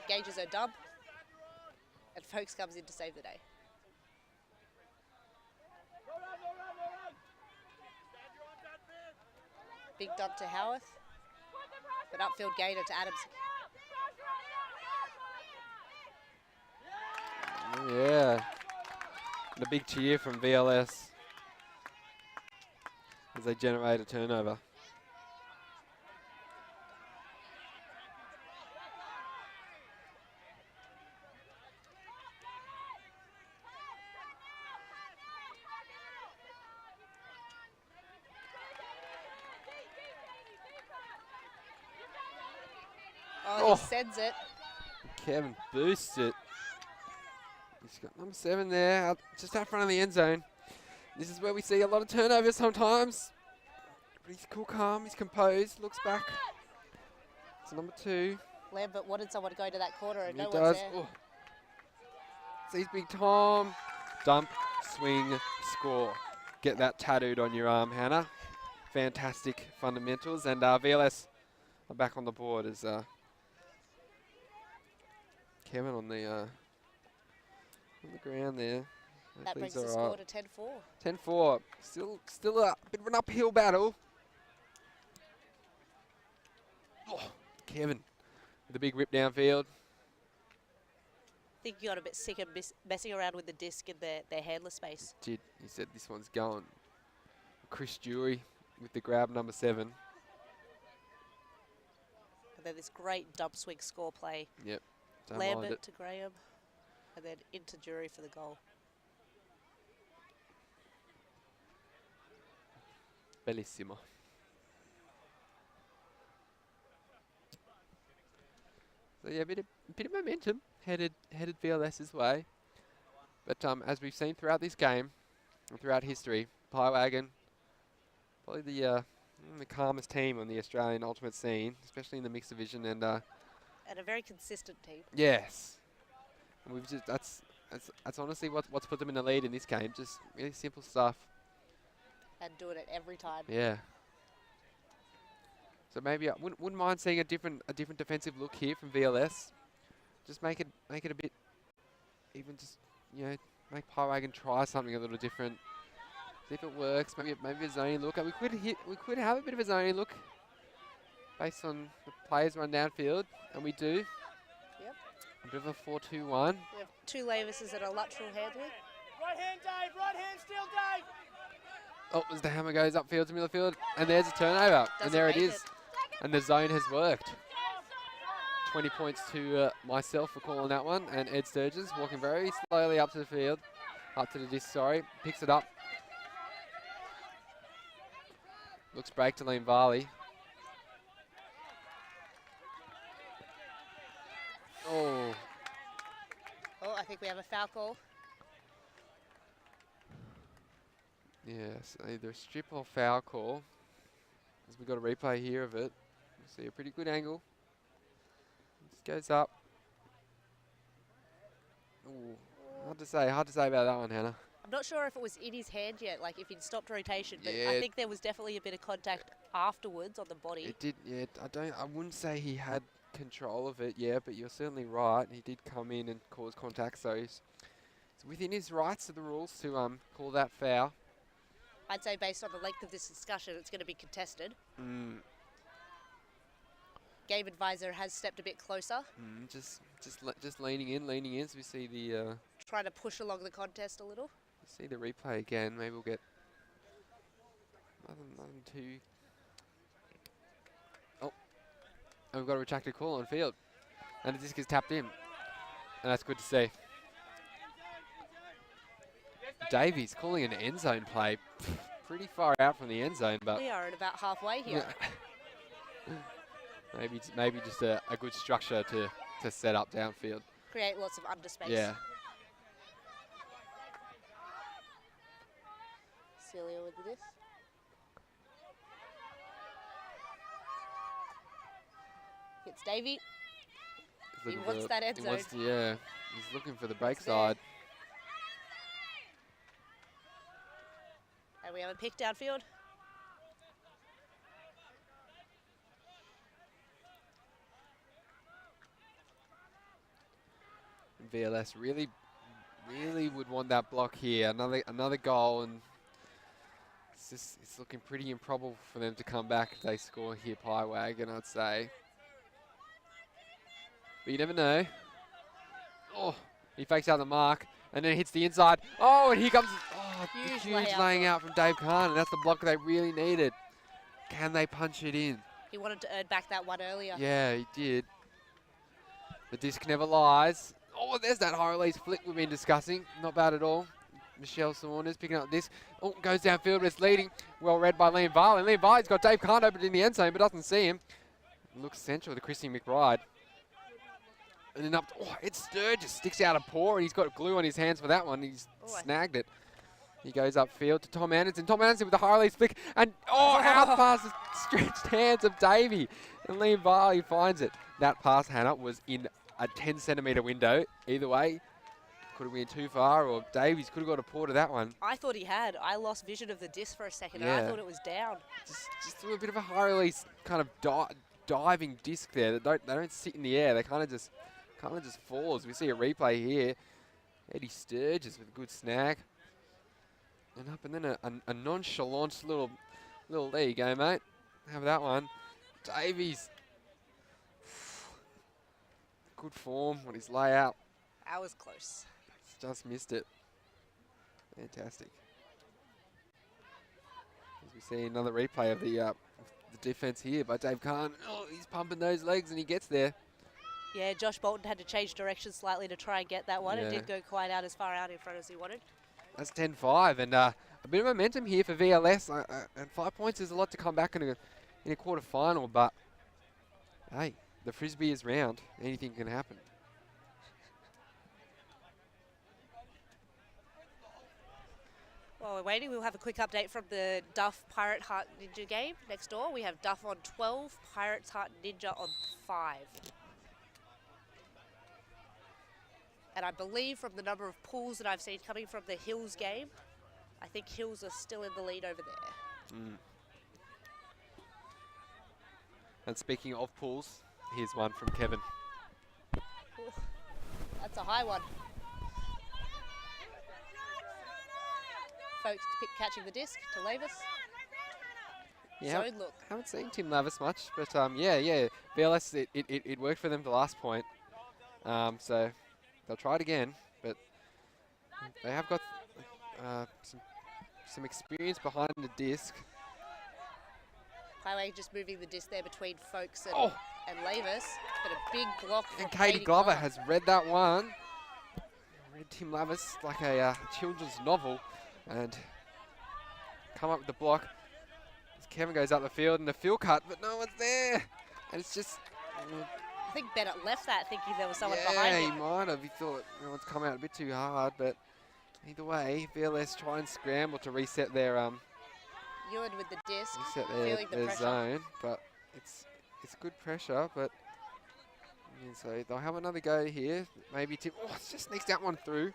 Engages her dump. And Folks comes in to save the day. Big dump to Howarth. But upfield gainer to Adams. Yeah. And a big cheer from VLS as they generate a turnover. Oh, he sends it. Kevin boosts it. He's got number 7 there, just out front of the end zone. This is where we see a lot of turnovers sometimes. But he's cool, calm, he's composed, looks back. It's number 2. Lambert wanted someone to go to that corner and He no does. one's there. Oh. Sees Big Tom. Dump, swing, score. Get that tattooed on your arm, Hannah. Fantastic fundamentals. And VLS are back on the board as Kevin on the ground there. That brings the score to 10-4. 10-4. Still a bit of an uphill battle. Oh, Kevin with a big rip downfield. I think you got a bit sick of messing around with the disc in their handler space. Did. He said this one's going. Chris Jury with the grab, number 7. And then this great dump swing score play. Yep. Don't mind Lambert it. to Graham. And then into Jury for the goal. Bellissimo. So yeah, a bit of momentum headed VLS's way. But as we've seen throughout this game, and throughout history, Wagon probably the calmest team on the Australian ultimate scene, especially in the mixed division. And And a very consistent team. yes, and we've just that's honestly what's put them in the lead in this game. Just really simple stuff. And doing it every time. Yeah. So maybe I wouldn't mind seeing a different defensive look here from VLS. Just make it a bit, even just make Wagon try something a little different. See if it works. Maybe a zoning look. We could have a bit of a zoning look based on the players run downfield, and we do. Yep. A bit of a 4-2-1. We have two Lavises and a lateral handling. Right hand, Dave. Right hand, still, Dave. Oh, as the hammer goes upfield to middle field, and there's a turnover, and there it is. And the zone has worked. 20 points to myself for calling that one, and Ed Sturgis walking very slowly up to the field, up to the disc, sorry, picks it up. Looks break to Liam Varley. Oh. Oh, I think we have a foul call. Yes, either a strip or foul call. As we got a replay here of it. See a pretty good angle. Just goes up. Ooh, hard to say about that one, Hannah. I'm not sure if it was in his hand yet, like if he'd stopped rotation, but Yeah. I think there was definitely a bit of contact afterwards on the body. It did, yeah. I wouldn't say he had control of it, yeah, but you're certainly right. He did come in and cause contact, so he's within his rights of the rules to call that foul. I'd say based on the length of this discussion, it's going to be contested. Game advisor has stepped a bit closer. Just leaning in. So we see the Trying to push along the contest a little. see the replay again. Maybe we'll get nothing too. Oh, and we've got a retracted call on field, and the disc is tapped in, and that's good to see. Davies calling an end zone play, pretty far out from the end zone, but We are at about halfway here. maybe just a good structure to set up downfield. Create lots of underspace. Yeah. Celia with this. It's Davey. He's He looking wants for- that end he wants zone. to, yeah, he's looking for the break It's there. side. And we have a pick downfield. VLS really would want that block here. Another goal, and it's looking pretty improbable for them to come back if they score here. Wagon, I'd say. But you never know. Oh, he fakes out the mark and then hits the inside. Oh, and here comes Huge huge layup. laying out from Dave Kahn, and that's the block they really needed. Can they punch it in? He wanted to earn back that one earlier. Yeah, he did. The disc never lies. Oh, there's that high release flick we've been discussing. Not bad at all. Michelle Saunders picking up this. Oh, goes downfield, but it's leading. Well read by Liam Varley. Liam Varley's got Dave Kahn open in the end zone, but doesn't see him. Looks central to Christy McBride. And then up to, Ed Sturgis sticks out a paw, and he's got glue on his hands for that one. He's snagged it. He goes upfield to Tom Anderson. Tom Anderson with the high release flick, and out past the stretched hands of Davey. And Liam Varley finds it. That pass, Hannah, was in a 10-centimetre window. Either way, could have been too far, or Davies could have got a paw to that one. I thought he had. I lost vision of the disc for a second, and Yeah. I thought it was down. Just threw a bit of a high release kind of diving disc there. They don't sit in the air. They kind of just falls. We see a replay here. Eddie Sturgis with a good snag. And up, and then a nonchalant little, there you go, mate. Have that one. Davies. Good form on his layout. I was close. Just missed it. Fantastic. As we see another replay of the defense here by Dave Kahn. Oh, he's pumping those legs and he gets there. Yeah, Josh Bolton had to change direction slightly to try and get that one. It Yeah. didn't go quite out as far out in front as he wanted. That's 10-5, and a bit of momentum here for VLS. And 5 points is a lot to come back in a quarter final, but hey, the frisbee is round. Anything can happen. While we're waiting, we'll have a quick update from the Duff Pirate Heart Ninja game next door. We have Duff on 12, Pirates Heart Ninja on 5. And I believe from the number of pulls that I've seen coming from the Hills game, I think Hills are still in the lead over there. And speaking of pulls, here's one from Kevin. Ooh, that's a high one. Folks catching the disc to Lavis. Yeah, Zone look. haven't seen Tim Lavis much, but yeah, VLS, it worked for them the last point. So they'll try it again, but they have got some experience behind the disc. Highway just moving the disc there between Folks and Lavis, but a big block from And Katie Glover has read that one. Read Tim Lavis like a children's novel and come up with the block. As Kevin goes up the field and the field cut, but no one's there. And it's just... I think Bennett left that thinking there was someone yeah, behind he him. might have. He thought everyone's come out a bit too hard, but either way, VLS try and scramble to reset their Ewan with the disc, reset feeling the their pressure. zone, but it's good pressure, but so they'll have another go here. Maybe Tim. Oh, it's just sneaks that one through.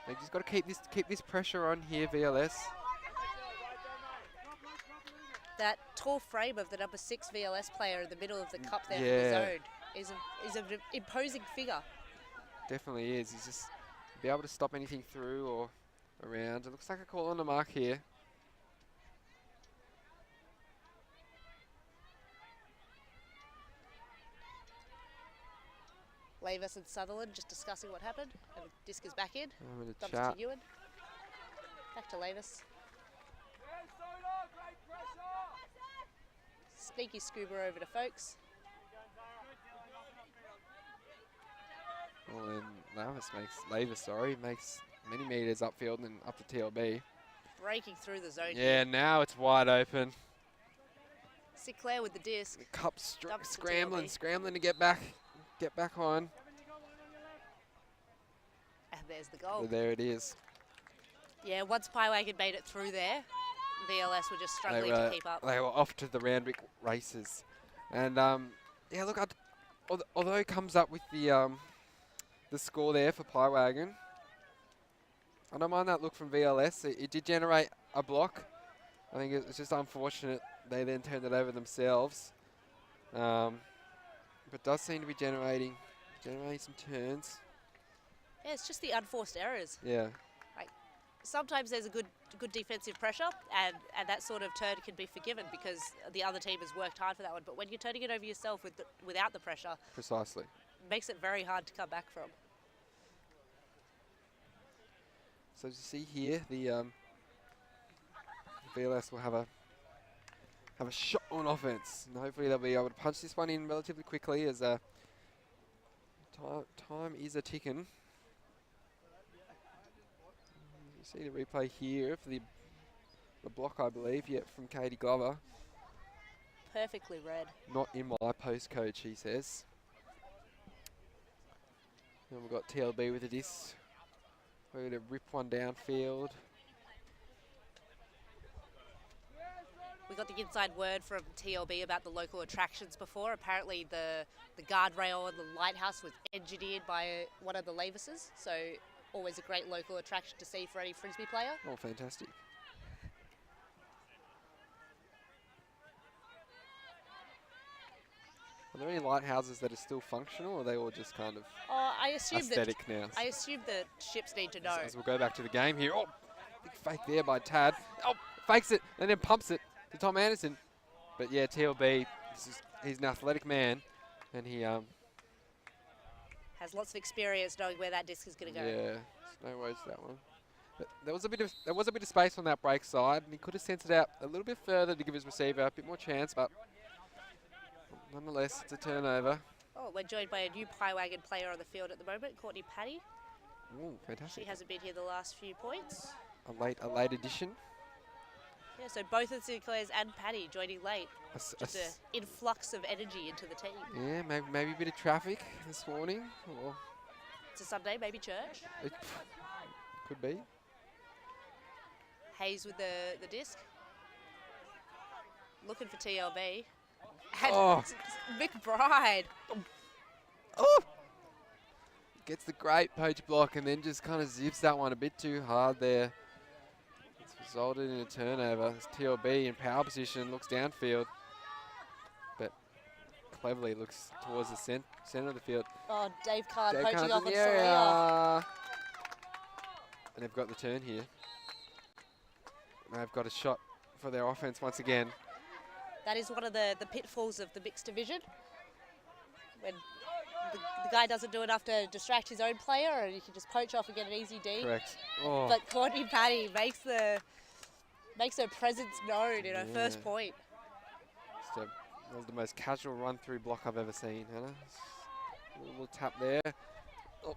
They've just got to keep this pressure on here, VLS. That tall frame of the number 6 VLS player in the middle of the cup there Yeah. for the zone is an imposing figure. Definitely is. He's just be able to stop anything through or around. It looks like a call on the mark here. Lavis and Sutherland just discussing what happened. And the disc is back in. I'm in a Dumps chat. to Ewan. Back to Lavis. Sneaky scuba over to Folks. Well, then Lavis makes many meters upfield and up to TLB. Breaking through the zone. Yeah, now it's wide open. Sinclair with the disc. The cup Dumps to scrambling TLB. to get back on. And there's the goal. So there it is. Yeah, once Piewagon made it through there, VLS were just struggling to keep up. They were off to the Randwick races. And yeah, look, although it comes up with the score there for Piewagon, I don't mind that look from VLS. It did generate a block. I think it's just unfortunate they then turned it over themselves. But does seem to be generating some turns. Yeah, it's just the unforced errors. Yeah. Sometimes there's a good defensive pressure, and that sort of turn can be forgiven because the other team has worked hard for that one. But when you're turning it over yourself without the pressure, Precisely. it makes it very hard to come back from. So as you see here, the VLS will have a shot on offense, and hopefully they'll be able to punch this one in relatively quickly as time is a ticking. You see the replay here for the block, I believe, from Katie Glover. Perfectly read. Not in my postcode, she says. Then we've got TLB with a disc. We're going to rip one downfield. We got the inside word from TLB about the local attractions before. Apparently the guardrail and the lighthouse was engineered by one of the Lavises, so always a great local attraction to see for any Frisbee player. Oh, fantastic. Are there any lighthouses that are still functional, or are they all just kind of I assume aesthetic now? I assume that ships need to know. As we'll go back to the game here. Oh, big fake there by Tad. Oh, fakes it and then pumps it to Tom Anderson. But yeah, TLB, he's an athletic man, and he Has lots of experience knowing where that disc is going to go. yeah, no worries to that one. But there was a bit of space on that break side, and he could have sent it out a little bit further to give his receiver a bit more chance, but nonetheless, it's a turnover. Oh, we're joined by a new Piewagon player on the field at the moment, Courtney Paddy. Ooh, fantastic. She hasn't been here the last few points. A late addition. Yeah, so both of Sinclair's and Paddy joining late. S- Just s- an influx of energy into the team. Yeah, maybe a bit of traffic this morning. Or It's a Sunday, maybe church. it could be. Hayes with the disc. Looking for TLB. And Oh. McBride. Oh! Gets the great poach block and then just kind of zips that one a bit too hard there. It's resulted in a turnover. It's TLB in power position, looks downfield, but cleverly looks towards the center of the field. Oh, Dave Kahn Dave poaching Kahn's off in on the Salia. area. And they've got the turn here. They've got a shot for their offense once again. That is one of the pitfalls of the mixed division. When the guy doesn't do enough to distract his own player, and you can just poach off and get an easy D. Correct. Oh. But Courtney Paddy makes her presence known in her first point. That was the most casual run-through block I've ever seen, Hannah. A little tap there. Oh.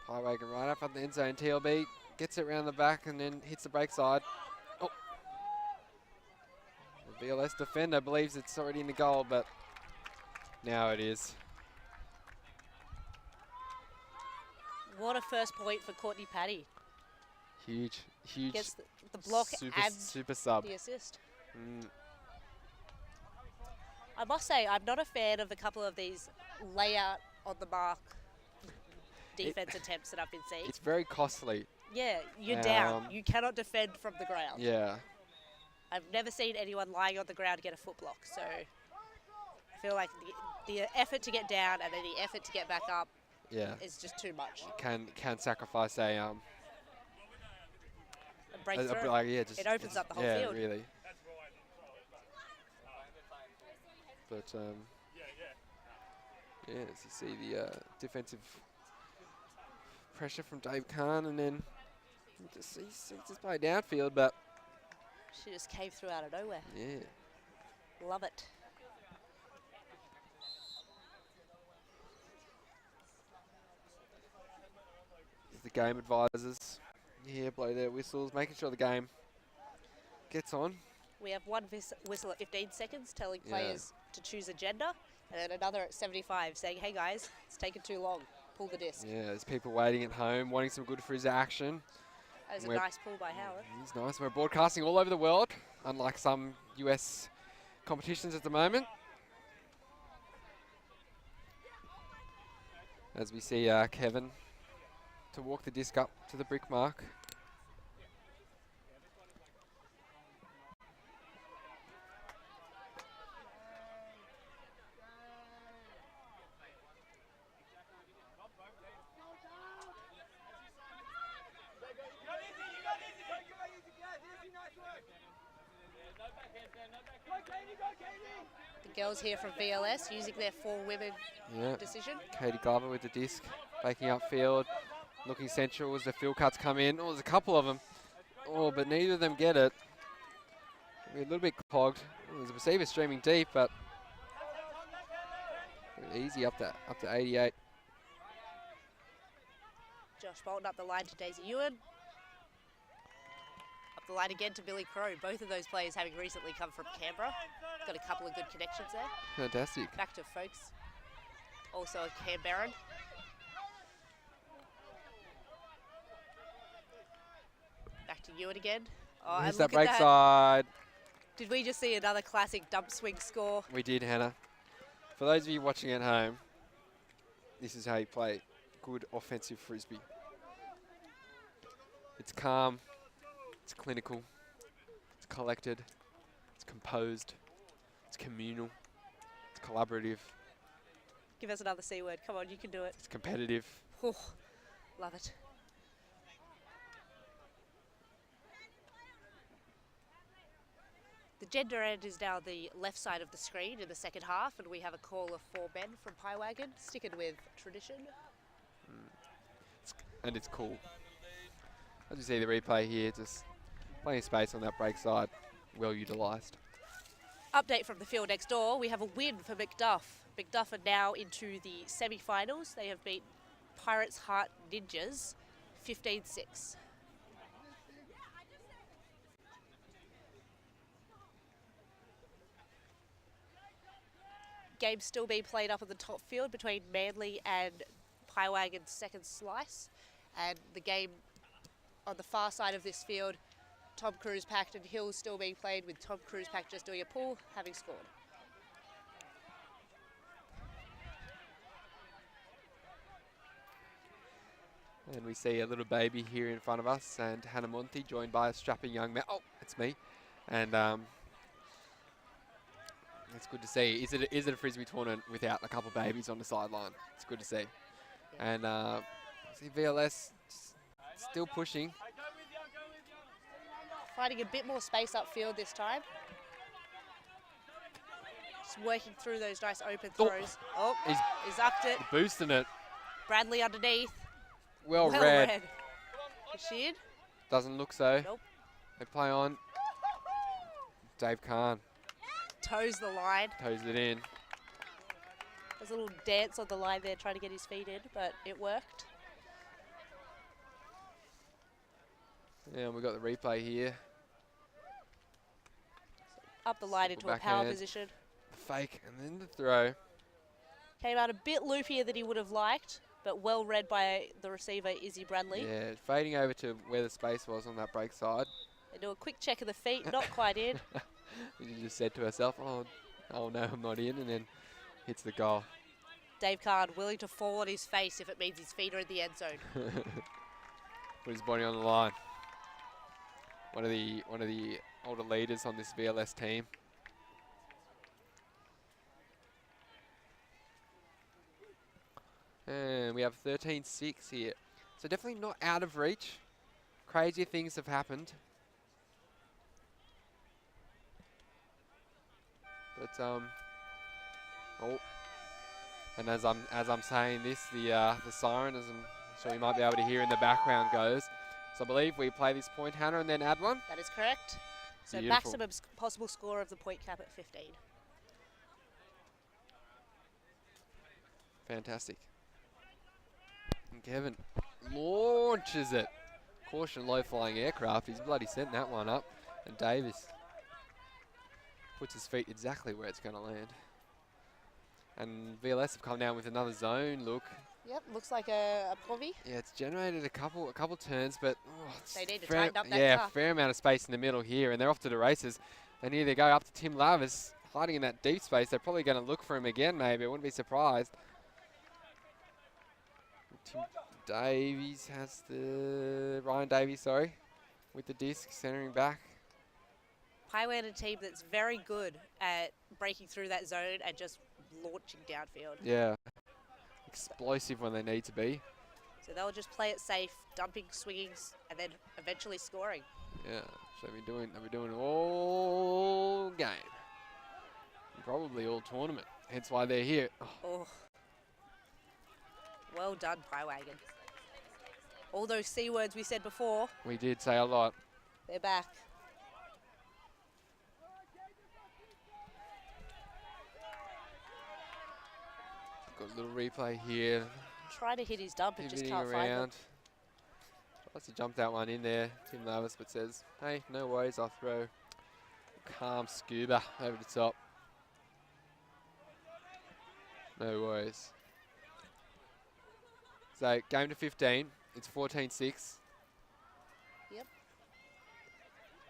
Wagon right up at the end zone. TLB gets it around the back and then hits the break side. Oh. The VLS defender believes it's already in the goal, but now it is. What a first point for Courtney Paddy. Huge. Gets the block and super sub. the assist. Mm. I must say, I'm not a fan of a couple of these layout on the mark defense attempts that I've been seeing. It's very costly. Yeah, you're down. You cannot defend from the ground. Yeah. I've never seen anyone lying on the ground get a foot block, so I feel like the effort to get down and then the effort to get back up is just too much. Can sacrifice a Breakthrough. like, yeah, just it opens up the whole field. Yeah, really. But yeah, as you see the defensive pressure from Dave Kahn, and then he's just play downfield, but She just came through out of nowhere. yeah. Love it. The game advisors here blow their whistles, making sure the game gets on. We have one whistle at 15 seconds telling players to choose a gender, and then another at 75 saying, hey guys, it's taken too long. Pull the disc. Yeah, there's people waiting at home, wanting some good frizz action. That was a nice pull by Howard. He's nice. We're broadcasting all over the world, unlike some US competitions at the moment. As we see Kevin to walk the disc up to the brick mark. The girls here from VLS using their 4 women decision. Katie Glover with the disc, baking up field, looking central as the field cuts come in. Oh, there's a couple of them. Oh, but neither of them get it. We're a little bit clogged. Oh, there's a receiver streaming deep, but easy up to 88. Josh Bolton up the line to Daisy Ewan. Up the line again to Billy Crow. Both of those players having recently come from Canberra. Got a couple of good connections there. Fantastic. Back to Folks. Also a Canberran. Back to Ewan again. Oh, Here's and that look break at that. side. Did we just see another classic dump swing score? We did, Hannah. For those of you watching at home, this is how you play good offensive frisbee. It's calm, it's clinical, it's collected, it's composed, it's communal, it's collaborative, Give us another C word. Come on, you can do it. it's competitive. Oh, love it. The gender end is now the left side of the screen in the second half, and we have a call of 4 men from Wagon, sticking with tradition. And it's cool. As you see the replay here, just plenty of space on that break side, well utilised. Update from the field next door. We have a win for Macduff. Macduff are now into the semi-finals. They have beaten Pirates Heart Ninjas 15-6. Game still being played up on the top field between Manly and Wagon's second slice. And the game on the far side of this field, Tom Cruise Pact and Hill still being played, with Tom Cruise Pact just doing a pull, having scored. And we see a little baby here in front of us, and Hannah Monty joined by a strapping young man. Oh, it's me. And it's good to see. Is it a frisbee tournament without a couple of babies on the sideline? It's good to see. Yeah. And see VLS still pushing. Finding a bit more space upfield this time. Just working through those nice open throws. Oh, he's upped it. Boosting it. Bradley underneath. Well read. Is she in? Doesn't look so. Nope. They play on. Dave Kahn Toes the line. toes it in. There's a little dance on the line there trying to get his feet in, but it worked. Yeah, and we got the replay here. Up the line into a power backhand. position. The fake and then the throw. Came out a bit loopier than he would have liked, but well read by the receiver, Izzy Bradley. Yeah, fading over to where the space was on that break side. They do a quick check of the feet, not quite in. She just said to herself, oh no, I'm not in, and then hits the goal. Dave Card willing to fall on his face if it means his feet are in the end zone. Put his body on the line. One of the older leaders on this VLS team. And we have 13-6 here. So definitely not out of reach. Crazier things have happened. But oh, and as I'm saying this, the siren, as I'm sure you might be able to hear in the background, goes. So I believe we play this point, Hannah, and then add one. That is correct. So Beautiful. maximum possible score of the point cap at 15. Fantastic. And Kevin launches it. Caution, low-flying aircraft. He's bloody sent that one up. And Davis puts his feet exactly where it's going to land. And VLS have come down with another zone look. Yep, looks like a Provi. Yeah, it's generated a couple turns, but They need to tighten up that car. fair amount of space in the middle here, and they're off to the races. And here they go up to Tim Lavis, hiding in that deep space. They're probably going to look for him again, maybe. I wouldn't be surprised. Tim Davies has Ryan Davies, sorry, with the disc, centering back. Wagon, a team that's very good at breaking through that zone and just launching downfield. Yeah. Explosive when they need to be. So they'll just play it safe, dumping, swinging, and then eventually scoring. Yeah, so they'll be doing all game. Probably all tournament. Hence why they're here. Oh. Well done, Wagon. All those C words we said before, We did say a lot. they're back. Got a little replay here. Trying to hit his dump and just Pivoting can't find them. around. Tries to jump that one in there. Tim Lavis, but says, hey, no worries, I'll throw calm scuba over the top. No worries. So, game to 15. It's 14-6. Yep.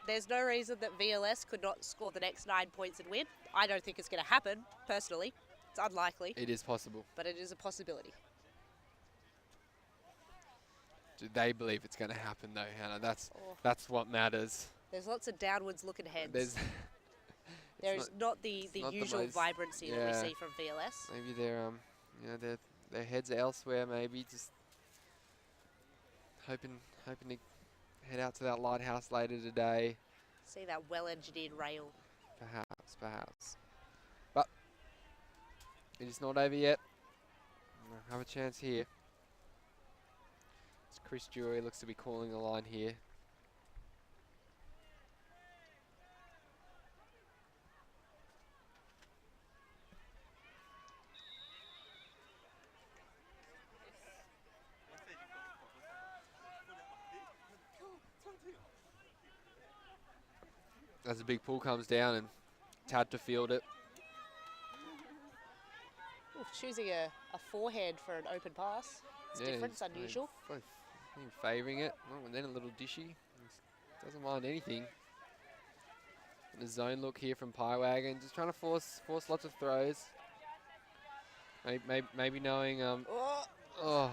There's no reason that VLS could not score the next 9 points and win. I don't think it's going to happen, personally. It's unlikely, It is possible. but it is a possibility. Do they believe it's going to happen, though, Hannah? Oh. That's what matters. There's lots of downwards looking heads. There's There's not the not the usual most- vibrancy that we yeah. see from VLS. maybe their heads are elsewhere. Maybe just hoping to head out to that lighthouse later today. See that well-engineered rail. Perhaps. But it is not over yet. We'll have a chance here. It's Chris Jury looks to be calling the line here. as the big pull comes down and Tad to field it. Ooh, choosing a forehand for an open pass. It's different, it's unusual. Favouring it. Oh, and then a little dishy. Doesn't mind anything. And a zone look here from Wagon, just trying to force lots of throws. Maybe knowing. Oh,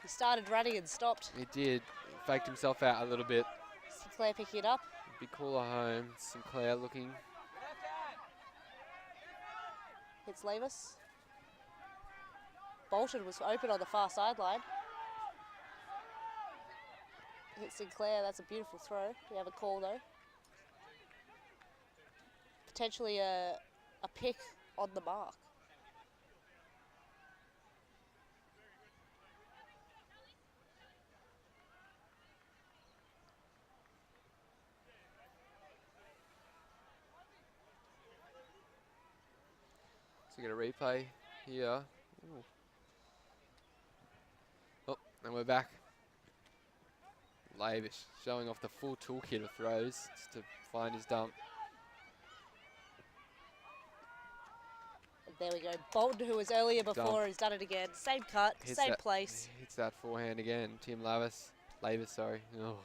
he started running and stopped. he did. He faked himself out a little bit. Sinclair picking it up. Big cooler home. Sinclair looking. Hits Lavis. Bolton was open on the far sideline. Hits Sinclair, that's a beautiful throw. We have a call though. Potentially a pick on the mark. So get a replay here. Ooh. Oh, and we're back. Lavish showing off the full toolkit of throws just to find his dump. And there we go. Bolton, who was earlier before, has done it again. Same cut, same place. Hits that forehand again. Tim Lavis, sorry. Oh,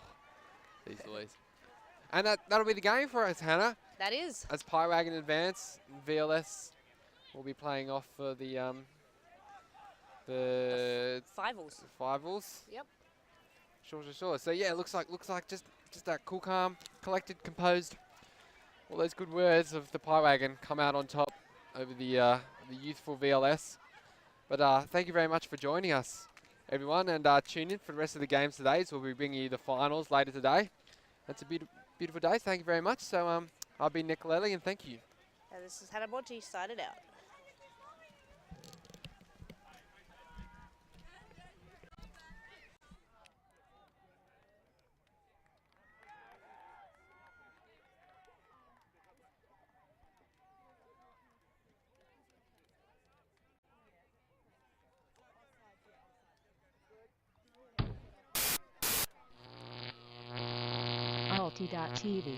these boys. And that'll be the game for us, Hannah. That is. As Wagon advance, VLS will be playing off for the Fivals. Yep. Sure. So yeah, looks like just that cool, calm, collected, composed. All those good words of the Wagon come out on top over the youthful VLS. But thank you very much for joining us, everyone, and tune in for the rest of the games today. So we'll be bringing you the finals later today. It's a beautiful day. Thank you very much. So I've been Nick Lely, and thank you. And this is Hannah Monty signing out. Alti.tv